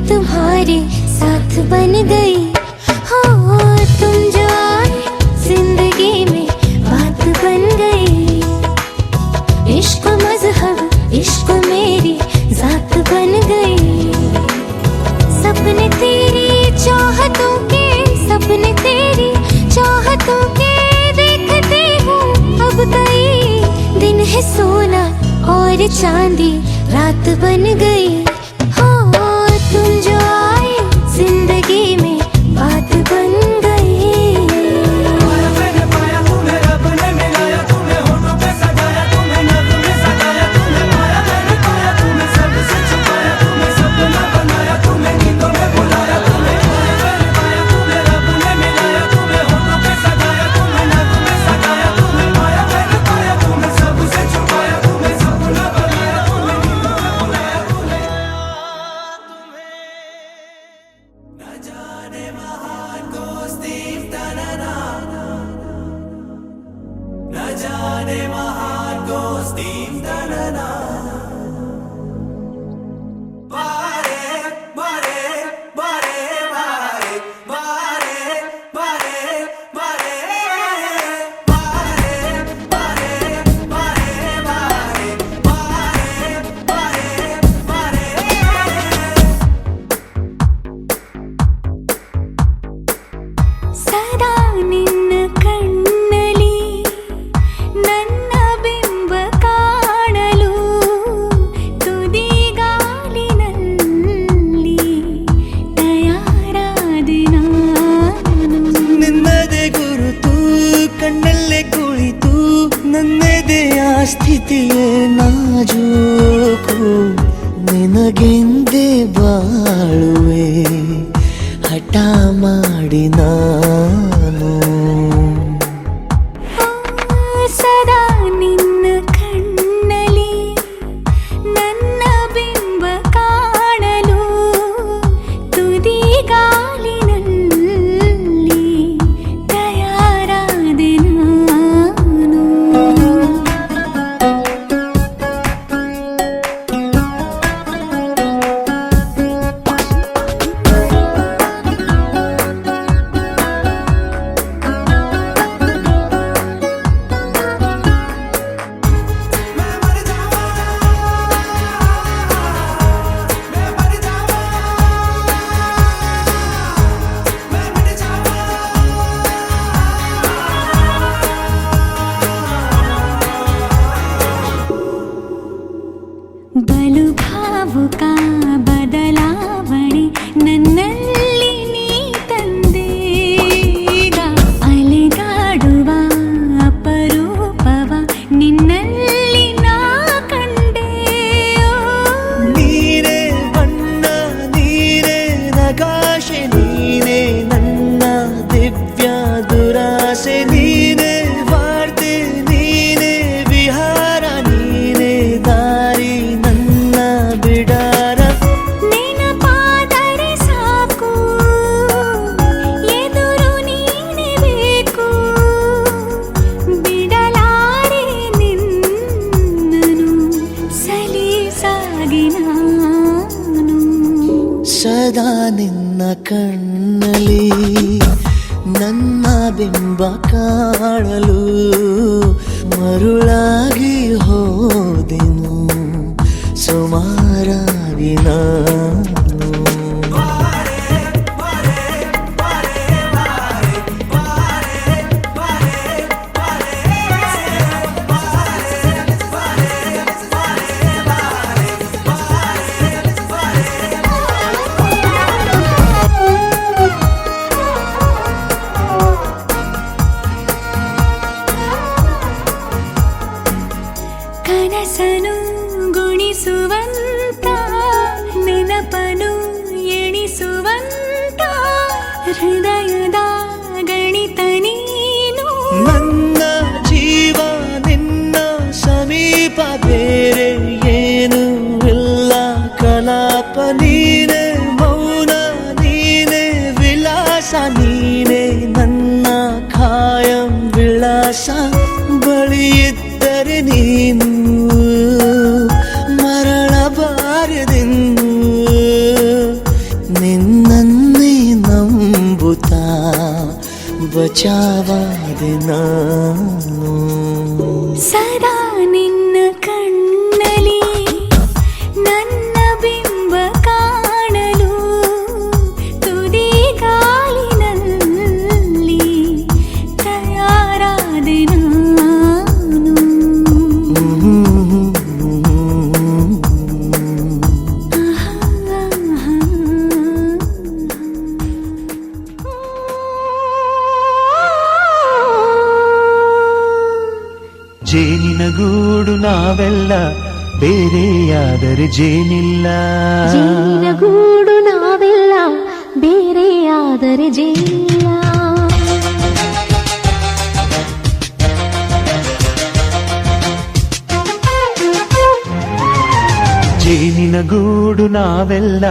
तुम्हारे साथ बन गई। हो तुम जो आए जिंदगी में बात बन गई। इश्क मजहब इश्क मेरी जात बन गई। सपने तेरी चाहतों के, सपने तेरी चाहतों के देखते हूँ अब कई दिन है सोना और चांदी रात बन गई। तुम जो आए जिंदगी में बात बन गई। मैंने पाया तुम्हें रब ने मिलाया, तुम्हें होठों पे सजाया, तुम्हें नज़्म में सजाया, तुम्हें पाया मैंने पाया, तुम्हें सबसे छुपाया, तुम्हें सपना बनाया, तुम्हें नींदों में बुलाया, तुम्हें मैंने पाया तुम्हें रब ने मिलाया, तुम्हें होठों पे सजाया, तुम्हें नज़्म में सजाया, तुम्हें पाया मैंने पाया, तुम्हें सबसे छुपाया, तुम्हें सपना बनाया, तुम्हें नींदों में बुलाया, तुम्हें ಸದಾ ನಿನ್ನ ಕಣ್ಣಲ್ಲಿ ನನ್ನ ಬಿಂಬ ಕಾಣಲು, ತುದಿಗಾಲಿನಲ್ಲಿ ತಯಾರಾದೆ ನಾನು. ನಿನ್ನದೇ ಗುರುತು ಕಣ್ಣಲ್ಲೇ ಕುಳಿತು, ನನ್ನದೆಯ ಸ್ಥಿತಿಯೇ ನಾಜೂಕು, ನಿನಗೆಂದೇ ಬಾಳುವೆ ಹಠ ಮಾಡಿ ನಾನು. ಸದಾ ನಿನ್ನ ಕಣ್ಣಲ್ಲಿ ನನ್ನ ಬಿಂಬ ಕಾಣಲು, ತುದಿಗಾಲಿನಲ್ಲಿ ತಯಾರಾದೆ ನಾನು. ಬಿಂಬ ಕಾಣಲು ಮರುಳಾಗಿ ಹೋದೆನು ಸುಮಾರಾಗಿ ನಾನು. ಕನಸನು ಗುಣಿಸುವಂತ ನೆನಪನು ಎಣಿಸುವಂತ ಹೃದಯದ ಗಣಿತ ನೀನು. ನನ್ನ ಜೀವ ನಿನ್ನ ಸಮೀಪ ಬೇರೆ ಏನು ಇಲ್ಲ ಕಲಾಪ ನೀನೆ ಮೌನ ನೀನೆ ವಿಲಾಸ ನೀನೆ ನನ್ನ ಖಾಯಂ ವಿಳಾಸ. ಬಳಿಯಿದ್ದರೆ ನೀನು ಮರಳಬಾರದೆಂದು ನಿನ್ನನ್ನೇ ನಂಬುತ್ತಾ ಬಚಾವಾದೆ ನಾನು. ಸದಾ ನಿನ್ನ ಕಣ್ಣಲಿ ನನ್ನ ಬಿಂಬ ಕಾಣಲು ತುದಿ ಗಾಲಿನಲ್ಲಿ ತಯಾರಾದೆ ನಾನು. ಜೇನಿನ ಗೂಡು ನಾವೆಲ್ಲ ಬೇರೆಯಾದರೆ ಜೇನಿಲ್ಲ. ಜೇನಿನ ಗೂಡು ನಾವೆಲ್ಲ ಬೇರೆಯಾದರೆ ಜೇನಿಲ್ಲ. ಜೇನಿನ ಗೂಡು ನಾವೆಲ್ಲ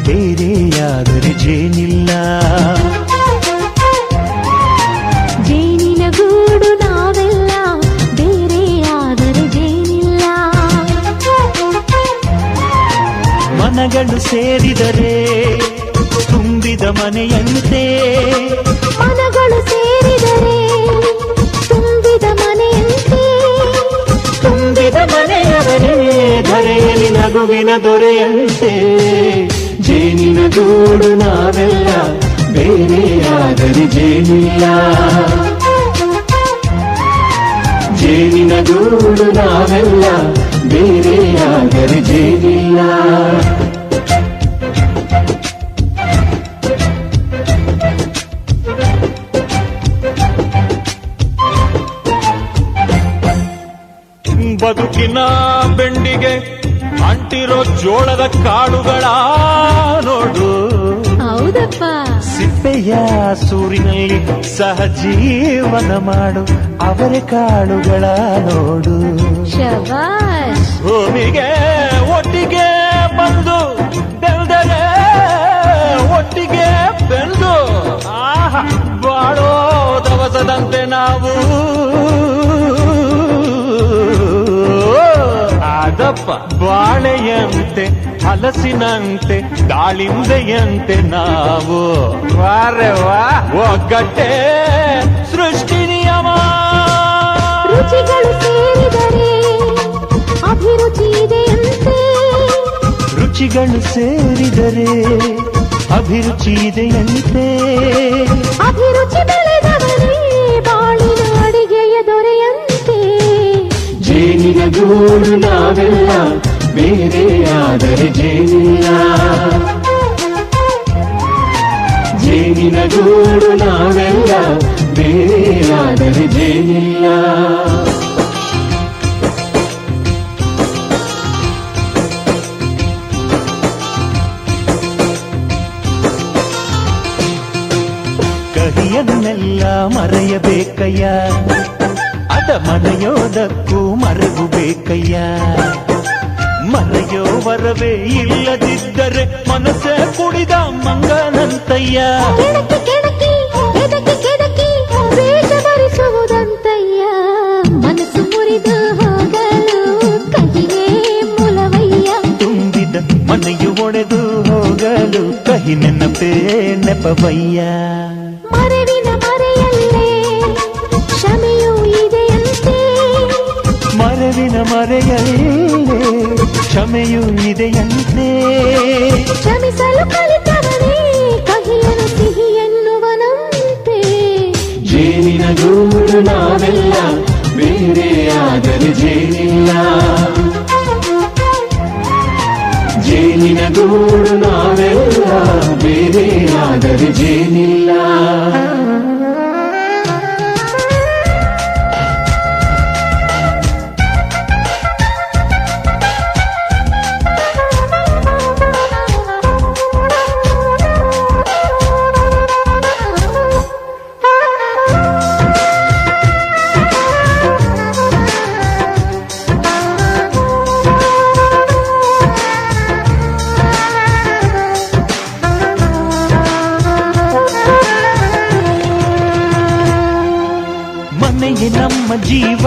ಬೇರೆಯಾದರೆ ಜೇನಿಲ್ಲ. ಜೇನಿನ ಗೂಡು ನಾವೆಲ್ಲ ಬೇರೆಯಾದರೆ ಜೇನಿಲ್ಲ. ಮನಗಳು ಸೇರಿದರೆ ತುಂಬಿದ ಮನೆಯಂತೆ. ಮನಗಳು ಸೇರಿದರೆ ತುಂಬಿದ ಮನೆಯಂತೆ. ತುಂಬಿದ ಮನೆಯವರೇ ಧರೆಯಲ್ಲಿ ನಗುವಿನ ದೊರೆಯಂತೆ. ಜೇನಿನ ಗೂಡು ನಾವೆಲ್ಲ ಬೇರೆಯಾದರೆ ಜೇನಿಲ್ಲ. ಜೇನಿನ ಗೂಡು ನಾವೆಲ್ಲ ಬೇರೆಯಾದರೆ ಜೇನಿಲ್ಲ. ಬದುಕಿನ ಬೆಂಡಿಗೆ ಅಂಟಿರೋ ಜೋಳದ ಕಾಳುಗಳ ನೋಡು. ಹೌದಪ್ಪ. ಸಿಪ್ಪೆಯ ಸೂರಿನಲ್ಲಿ ಸಹಜೀವನ ಮಾಡು ಅವರೆ ಕಾಳುಗಳ ನೋಡು. ಶಬಾಷ್. ಭೂಮಿಗೆ ಒಟ್ಟಿಗೆ ಬಂದು ಬೆಳೆದರೆ ಒಟ್ಟಿಗೆ ಬೆಳೆದು ಆಹಾ ಬಾಳೋ ದವಸದಂತೆ ನಾವು. ಅದಪ್ಪ ಬಾಳೆಯಂತೆ ಹಲಸಿನಂತೆ ದಾಳಿಂಬೆಯಂತೆ ನಾವು. ವಾರೆ ವಾ ಒಗ್ಗಟ್ಟೆ ಸೃಷ್ಟಿ ನಿಯಮ. ರುಚಿಗಳು ಸೇರಿದರೆ ಅಭಿರುಚಿ ಇದೆಯಂತೆ. ರುಚಿಗಳು ಸೇರಿದರೆ ಅಭಿರುಚಿ ಇದೆಯಂತೆ. ಅಭಿರುಚಿ ಬೆಳೆದವರೇ ಬಾಳಿನ ಅಡಿಗೆಯ ದೊರೆಯಂತೆ. ಜೇನಿನ ಗೂಡು ನಾವೆಲ್ಲ ಬೇರೆಯಾದರೆ ಜೇನಿಲ್ಲ. ಜೇನಿನ ಗೂಡು ನಾವೆಲ್ಲ ಬೇರೆಯಾದರೆ ಜೇನಿಲ್ಲ. ಕಹಿಯನ್ನೆಲ್ಲ ಮರೆಯಬೇಕಯ್ಯ ಅದ ಮನೆಯೋದಕ್ಕೂ ಮರೆವು ಬೇಕಯ್ಯ. ಮರೆಯೋ ವರವೇ ಇಲ್ಲದಿದ್ದರೆ ಮನಸ್ಸೇ ಕುಡಿದ ಮಂಗನಂತಯ್ಯ. ಕೆಣಕಿ ಕೆಣಕಿ ಕೆದಕಿ ಕೆದಕಿ ವೇಷ ಭರಿಸುವುದಂತಯ್ಯ. ಮನಸ್ಸು ಮುರಿದು ಹೋಗಲು ಕಹಿಯೇ ಮೂಲವಯ್ಯ. ತುಂಬಿದ ಮನೆಯು ಒಡೆದು ಹೋಗಲು ಕಹಿ ನೆನಪೇ ನೆಪವಯ್ಯ. ಮರವಿನ ಮರೆಯಲ್ಲೇ ಕ್ಷಮೆಯೂ ಇದೆಯಂತೆ. ಕ್ಷಮಿಸಲು ಕಲಿತವನೇ ಕಹಿಯನು ಸಿಹಿ ಎನ್ನುವನಂತೆ. ಜೇನಿನ ಗೂಡು ನಾವೆಲ್ಲ ಬೇರೆಯಾದರೆ ಜೇನಿಲ್ಲ. ಜೇನಿನ ಗೂಡು ನಾವೆಲ್ಲ ಬೇರೆಯಾದರೆ ಜೇನಿಲ್ಲ. ಮನೆಯೇ ನಮ್ಮ ಜೀವ,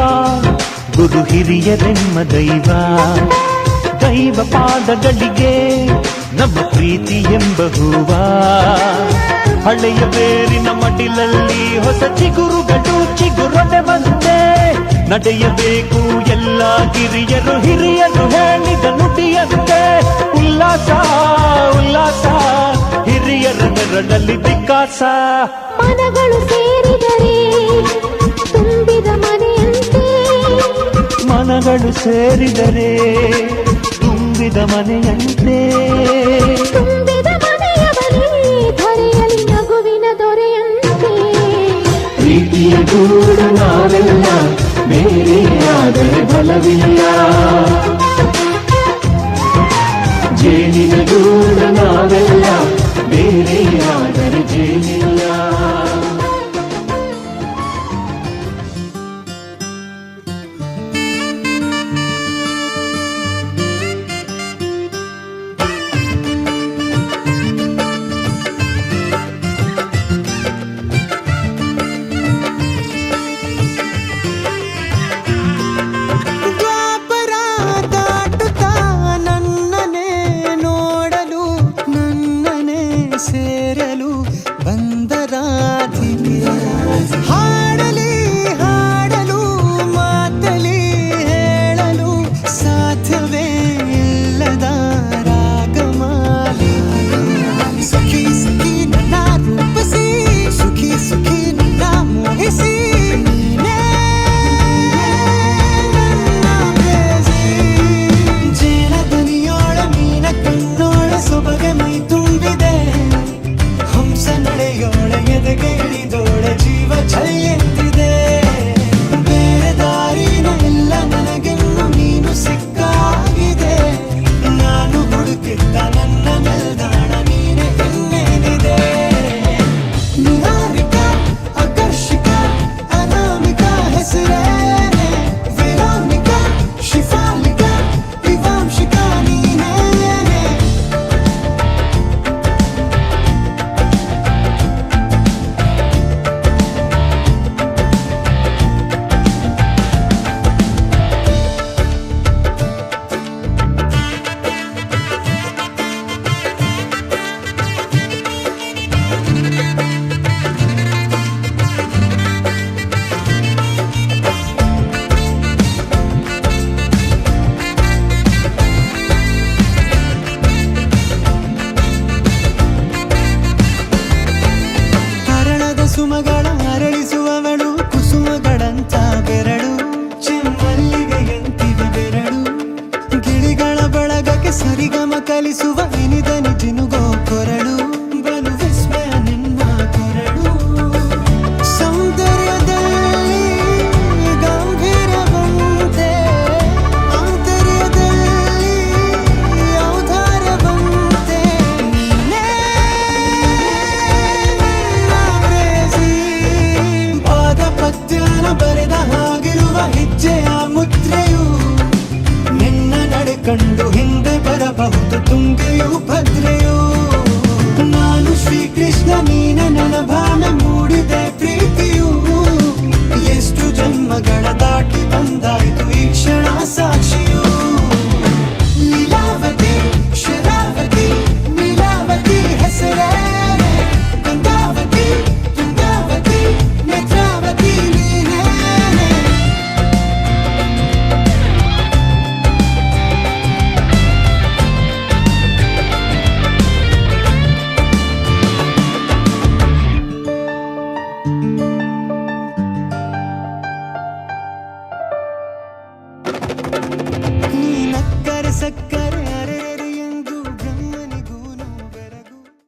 ಗುರು ಹಿರಿಯರೆಮ್ಮ ದೈವ. ದೈವ ಪಾದಗಳಿಗೆ ನಮ್ಮ ಪ್ರೀತಿ ಎಂಬ ಹೂವ. ಹಳೆಯ ಬೇರಿನ ಮಡಿಲಲ್ಲಿ ಹೊಸ ಚಿಗುರುಗಳು ಚಿಗುರೊಡೆ ಬಂದೆ. ನಡೆಯಬೇಕು ಎಲ್ಲ ಕಿರಿಯರು ಹಿರಿಯರು ಹೇಳಿದ ನುಡಿಯಂತೆ. ಉಲ್ಲಾಸ ಉಲ್ಲಾಸ ಹಿರಿಯರ ನೆರಳಲ್ಲಿ ವಿಕಾಸ. ಮನಗಳು ಸೇರಿದರೆ ತುಂಬಿದ ಮನೆಯಂತೆ. ಮನಗಳು ಸೇರಿದರೆ ತುಂಬಿದ ಮನೆಯಂತೆ. ತುಂಬಿದ ಮನೆಯವನೇ ಧರೆಯಲ್ಲಿ ನಗುವಿನ ದೊರೆಯಂತೆ. ಪ್ರೀತಿಯ ಗೂಡು ನಾವೆಲ್ಲ ಬೇರೆಯಾದರೆ ಬಲವಿಲ್ಲ. ಜೇನಿನ ಗೂಡು ನಾವೆಲ್ಲ ಬೇರೆಯಾದರೆ ಜೇನಿಲ್ಲ. ಸೇರಲು ಬಂದರಾಧಿಪಿ ಹಾಡಲಿ ಹಾಡಲು ಮಾತಲಿ ಹೇಳಲು ಸಾಧ್ಯವೇ ಇಲ್ಲದ ರಾಗಮಾಲಿ. ಸಖಿ ಸಖಿ ನನ್ನ ರೂಪಿಸಿ ಸುಖಿ ಸುಖಿ ನನ್ನ ಮೋಹಿಸಿ. ಜೇನ ದನಿಯೋಳ ಮೀನ ಕಣ್ಣೋಳ ಸೊಬಗೆ ಮೈ ತುಂಬಿದೆ. ಹಂಸ ನಡೆಯೋಳ ಎದೆಗೆ ಇಳಿದೋಳ ಜೀವ ಛಲ್ಲೆಂದಿದೆ. ಬೇರೆ ದಾರಿನ ಇಲ್ಲ ನನಗೆನ್ನು ನೀನು ಸಿಕ್ಕಾಗಿದೆ. ನಾನು ಹುಡುಕಿದ್ದ ನನ್ನ ನಿಲ್ದಾಣ ನೀನೆ ಇನ್ನೇನಿದೆ. ನಿಹಾರಿಕ ಆಕರ್ಷಿಕ ಅನಾಮಿಕ ಹೆಸರೇನೆ. ವೆರೋನಿಕ ಶಿಫಾಲಿಕ ವಿವಾಂಶಿಕ ನೀನೇನೆ. ಹರಣದ ಸುಮಗಳ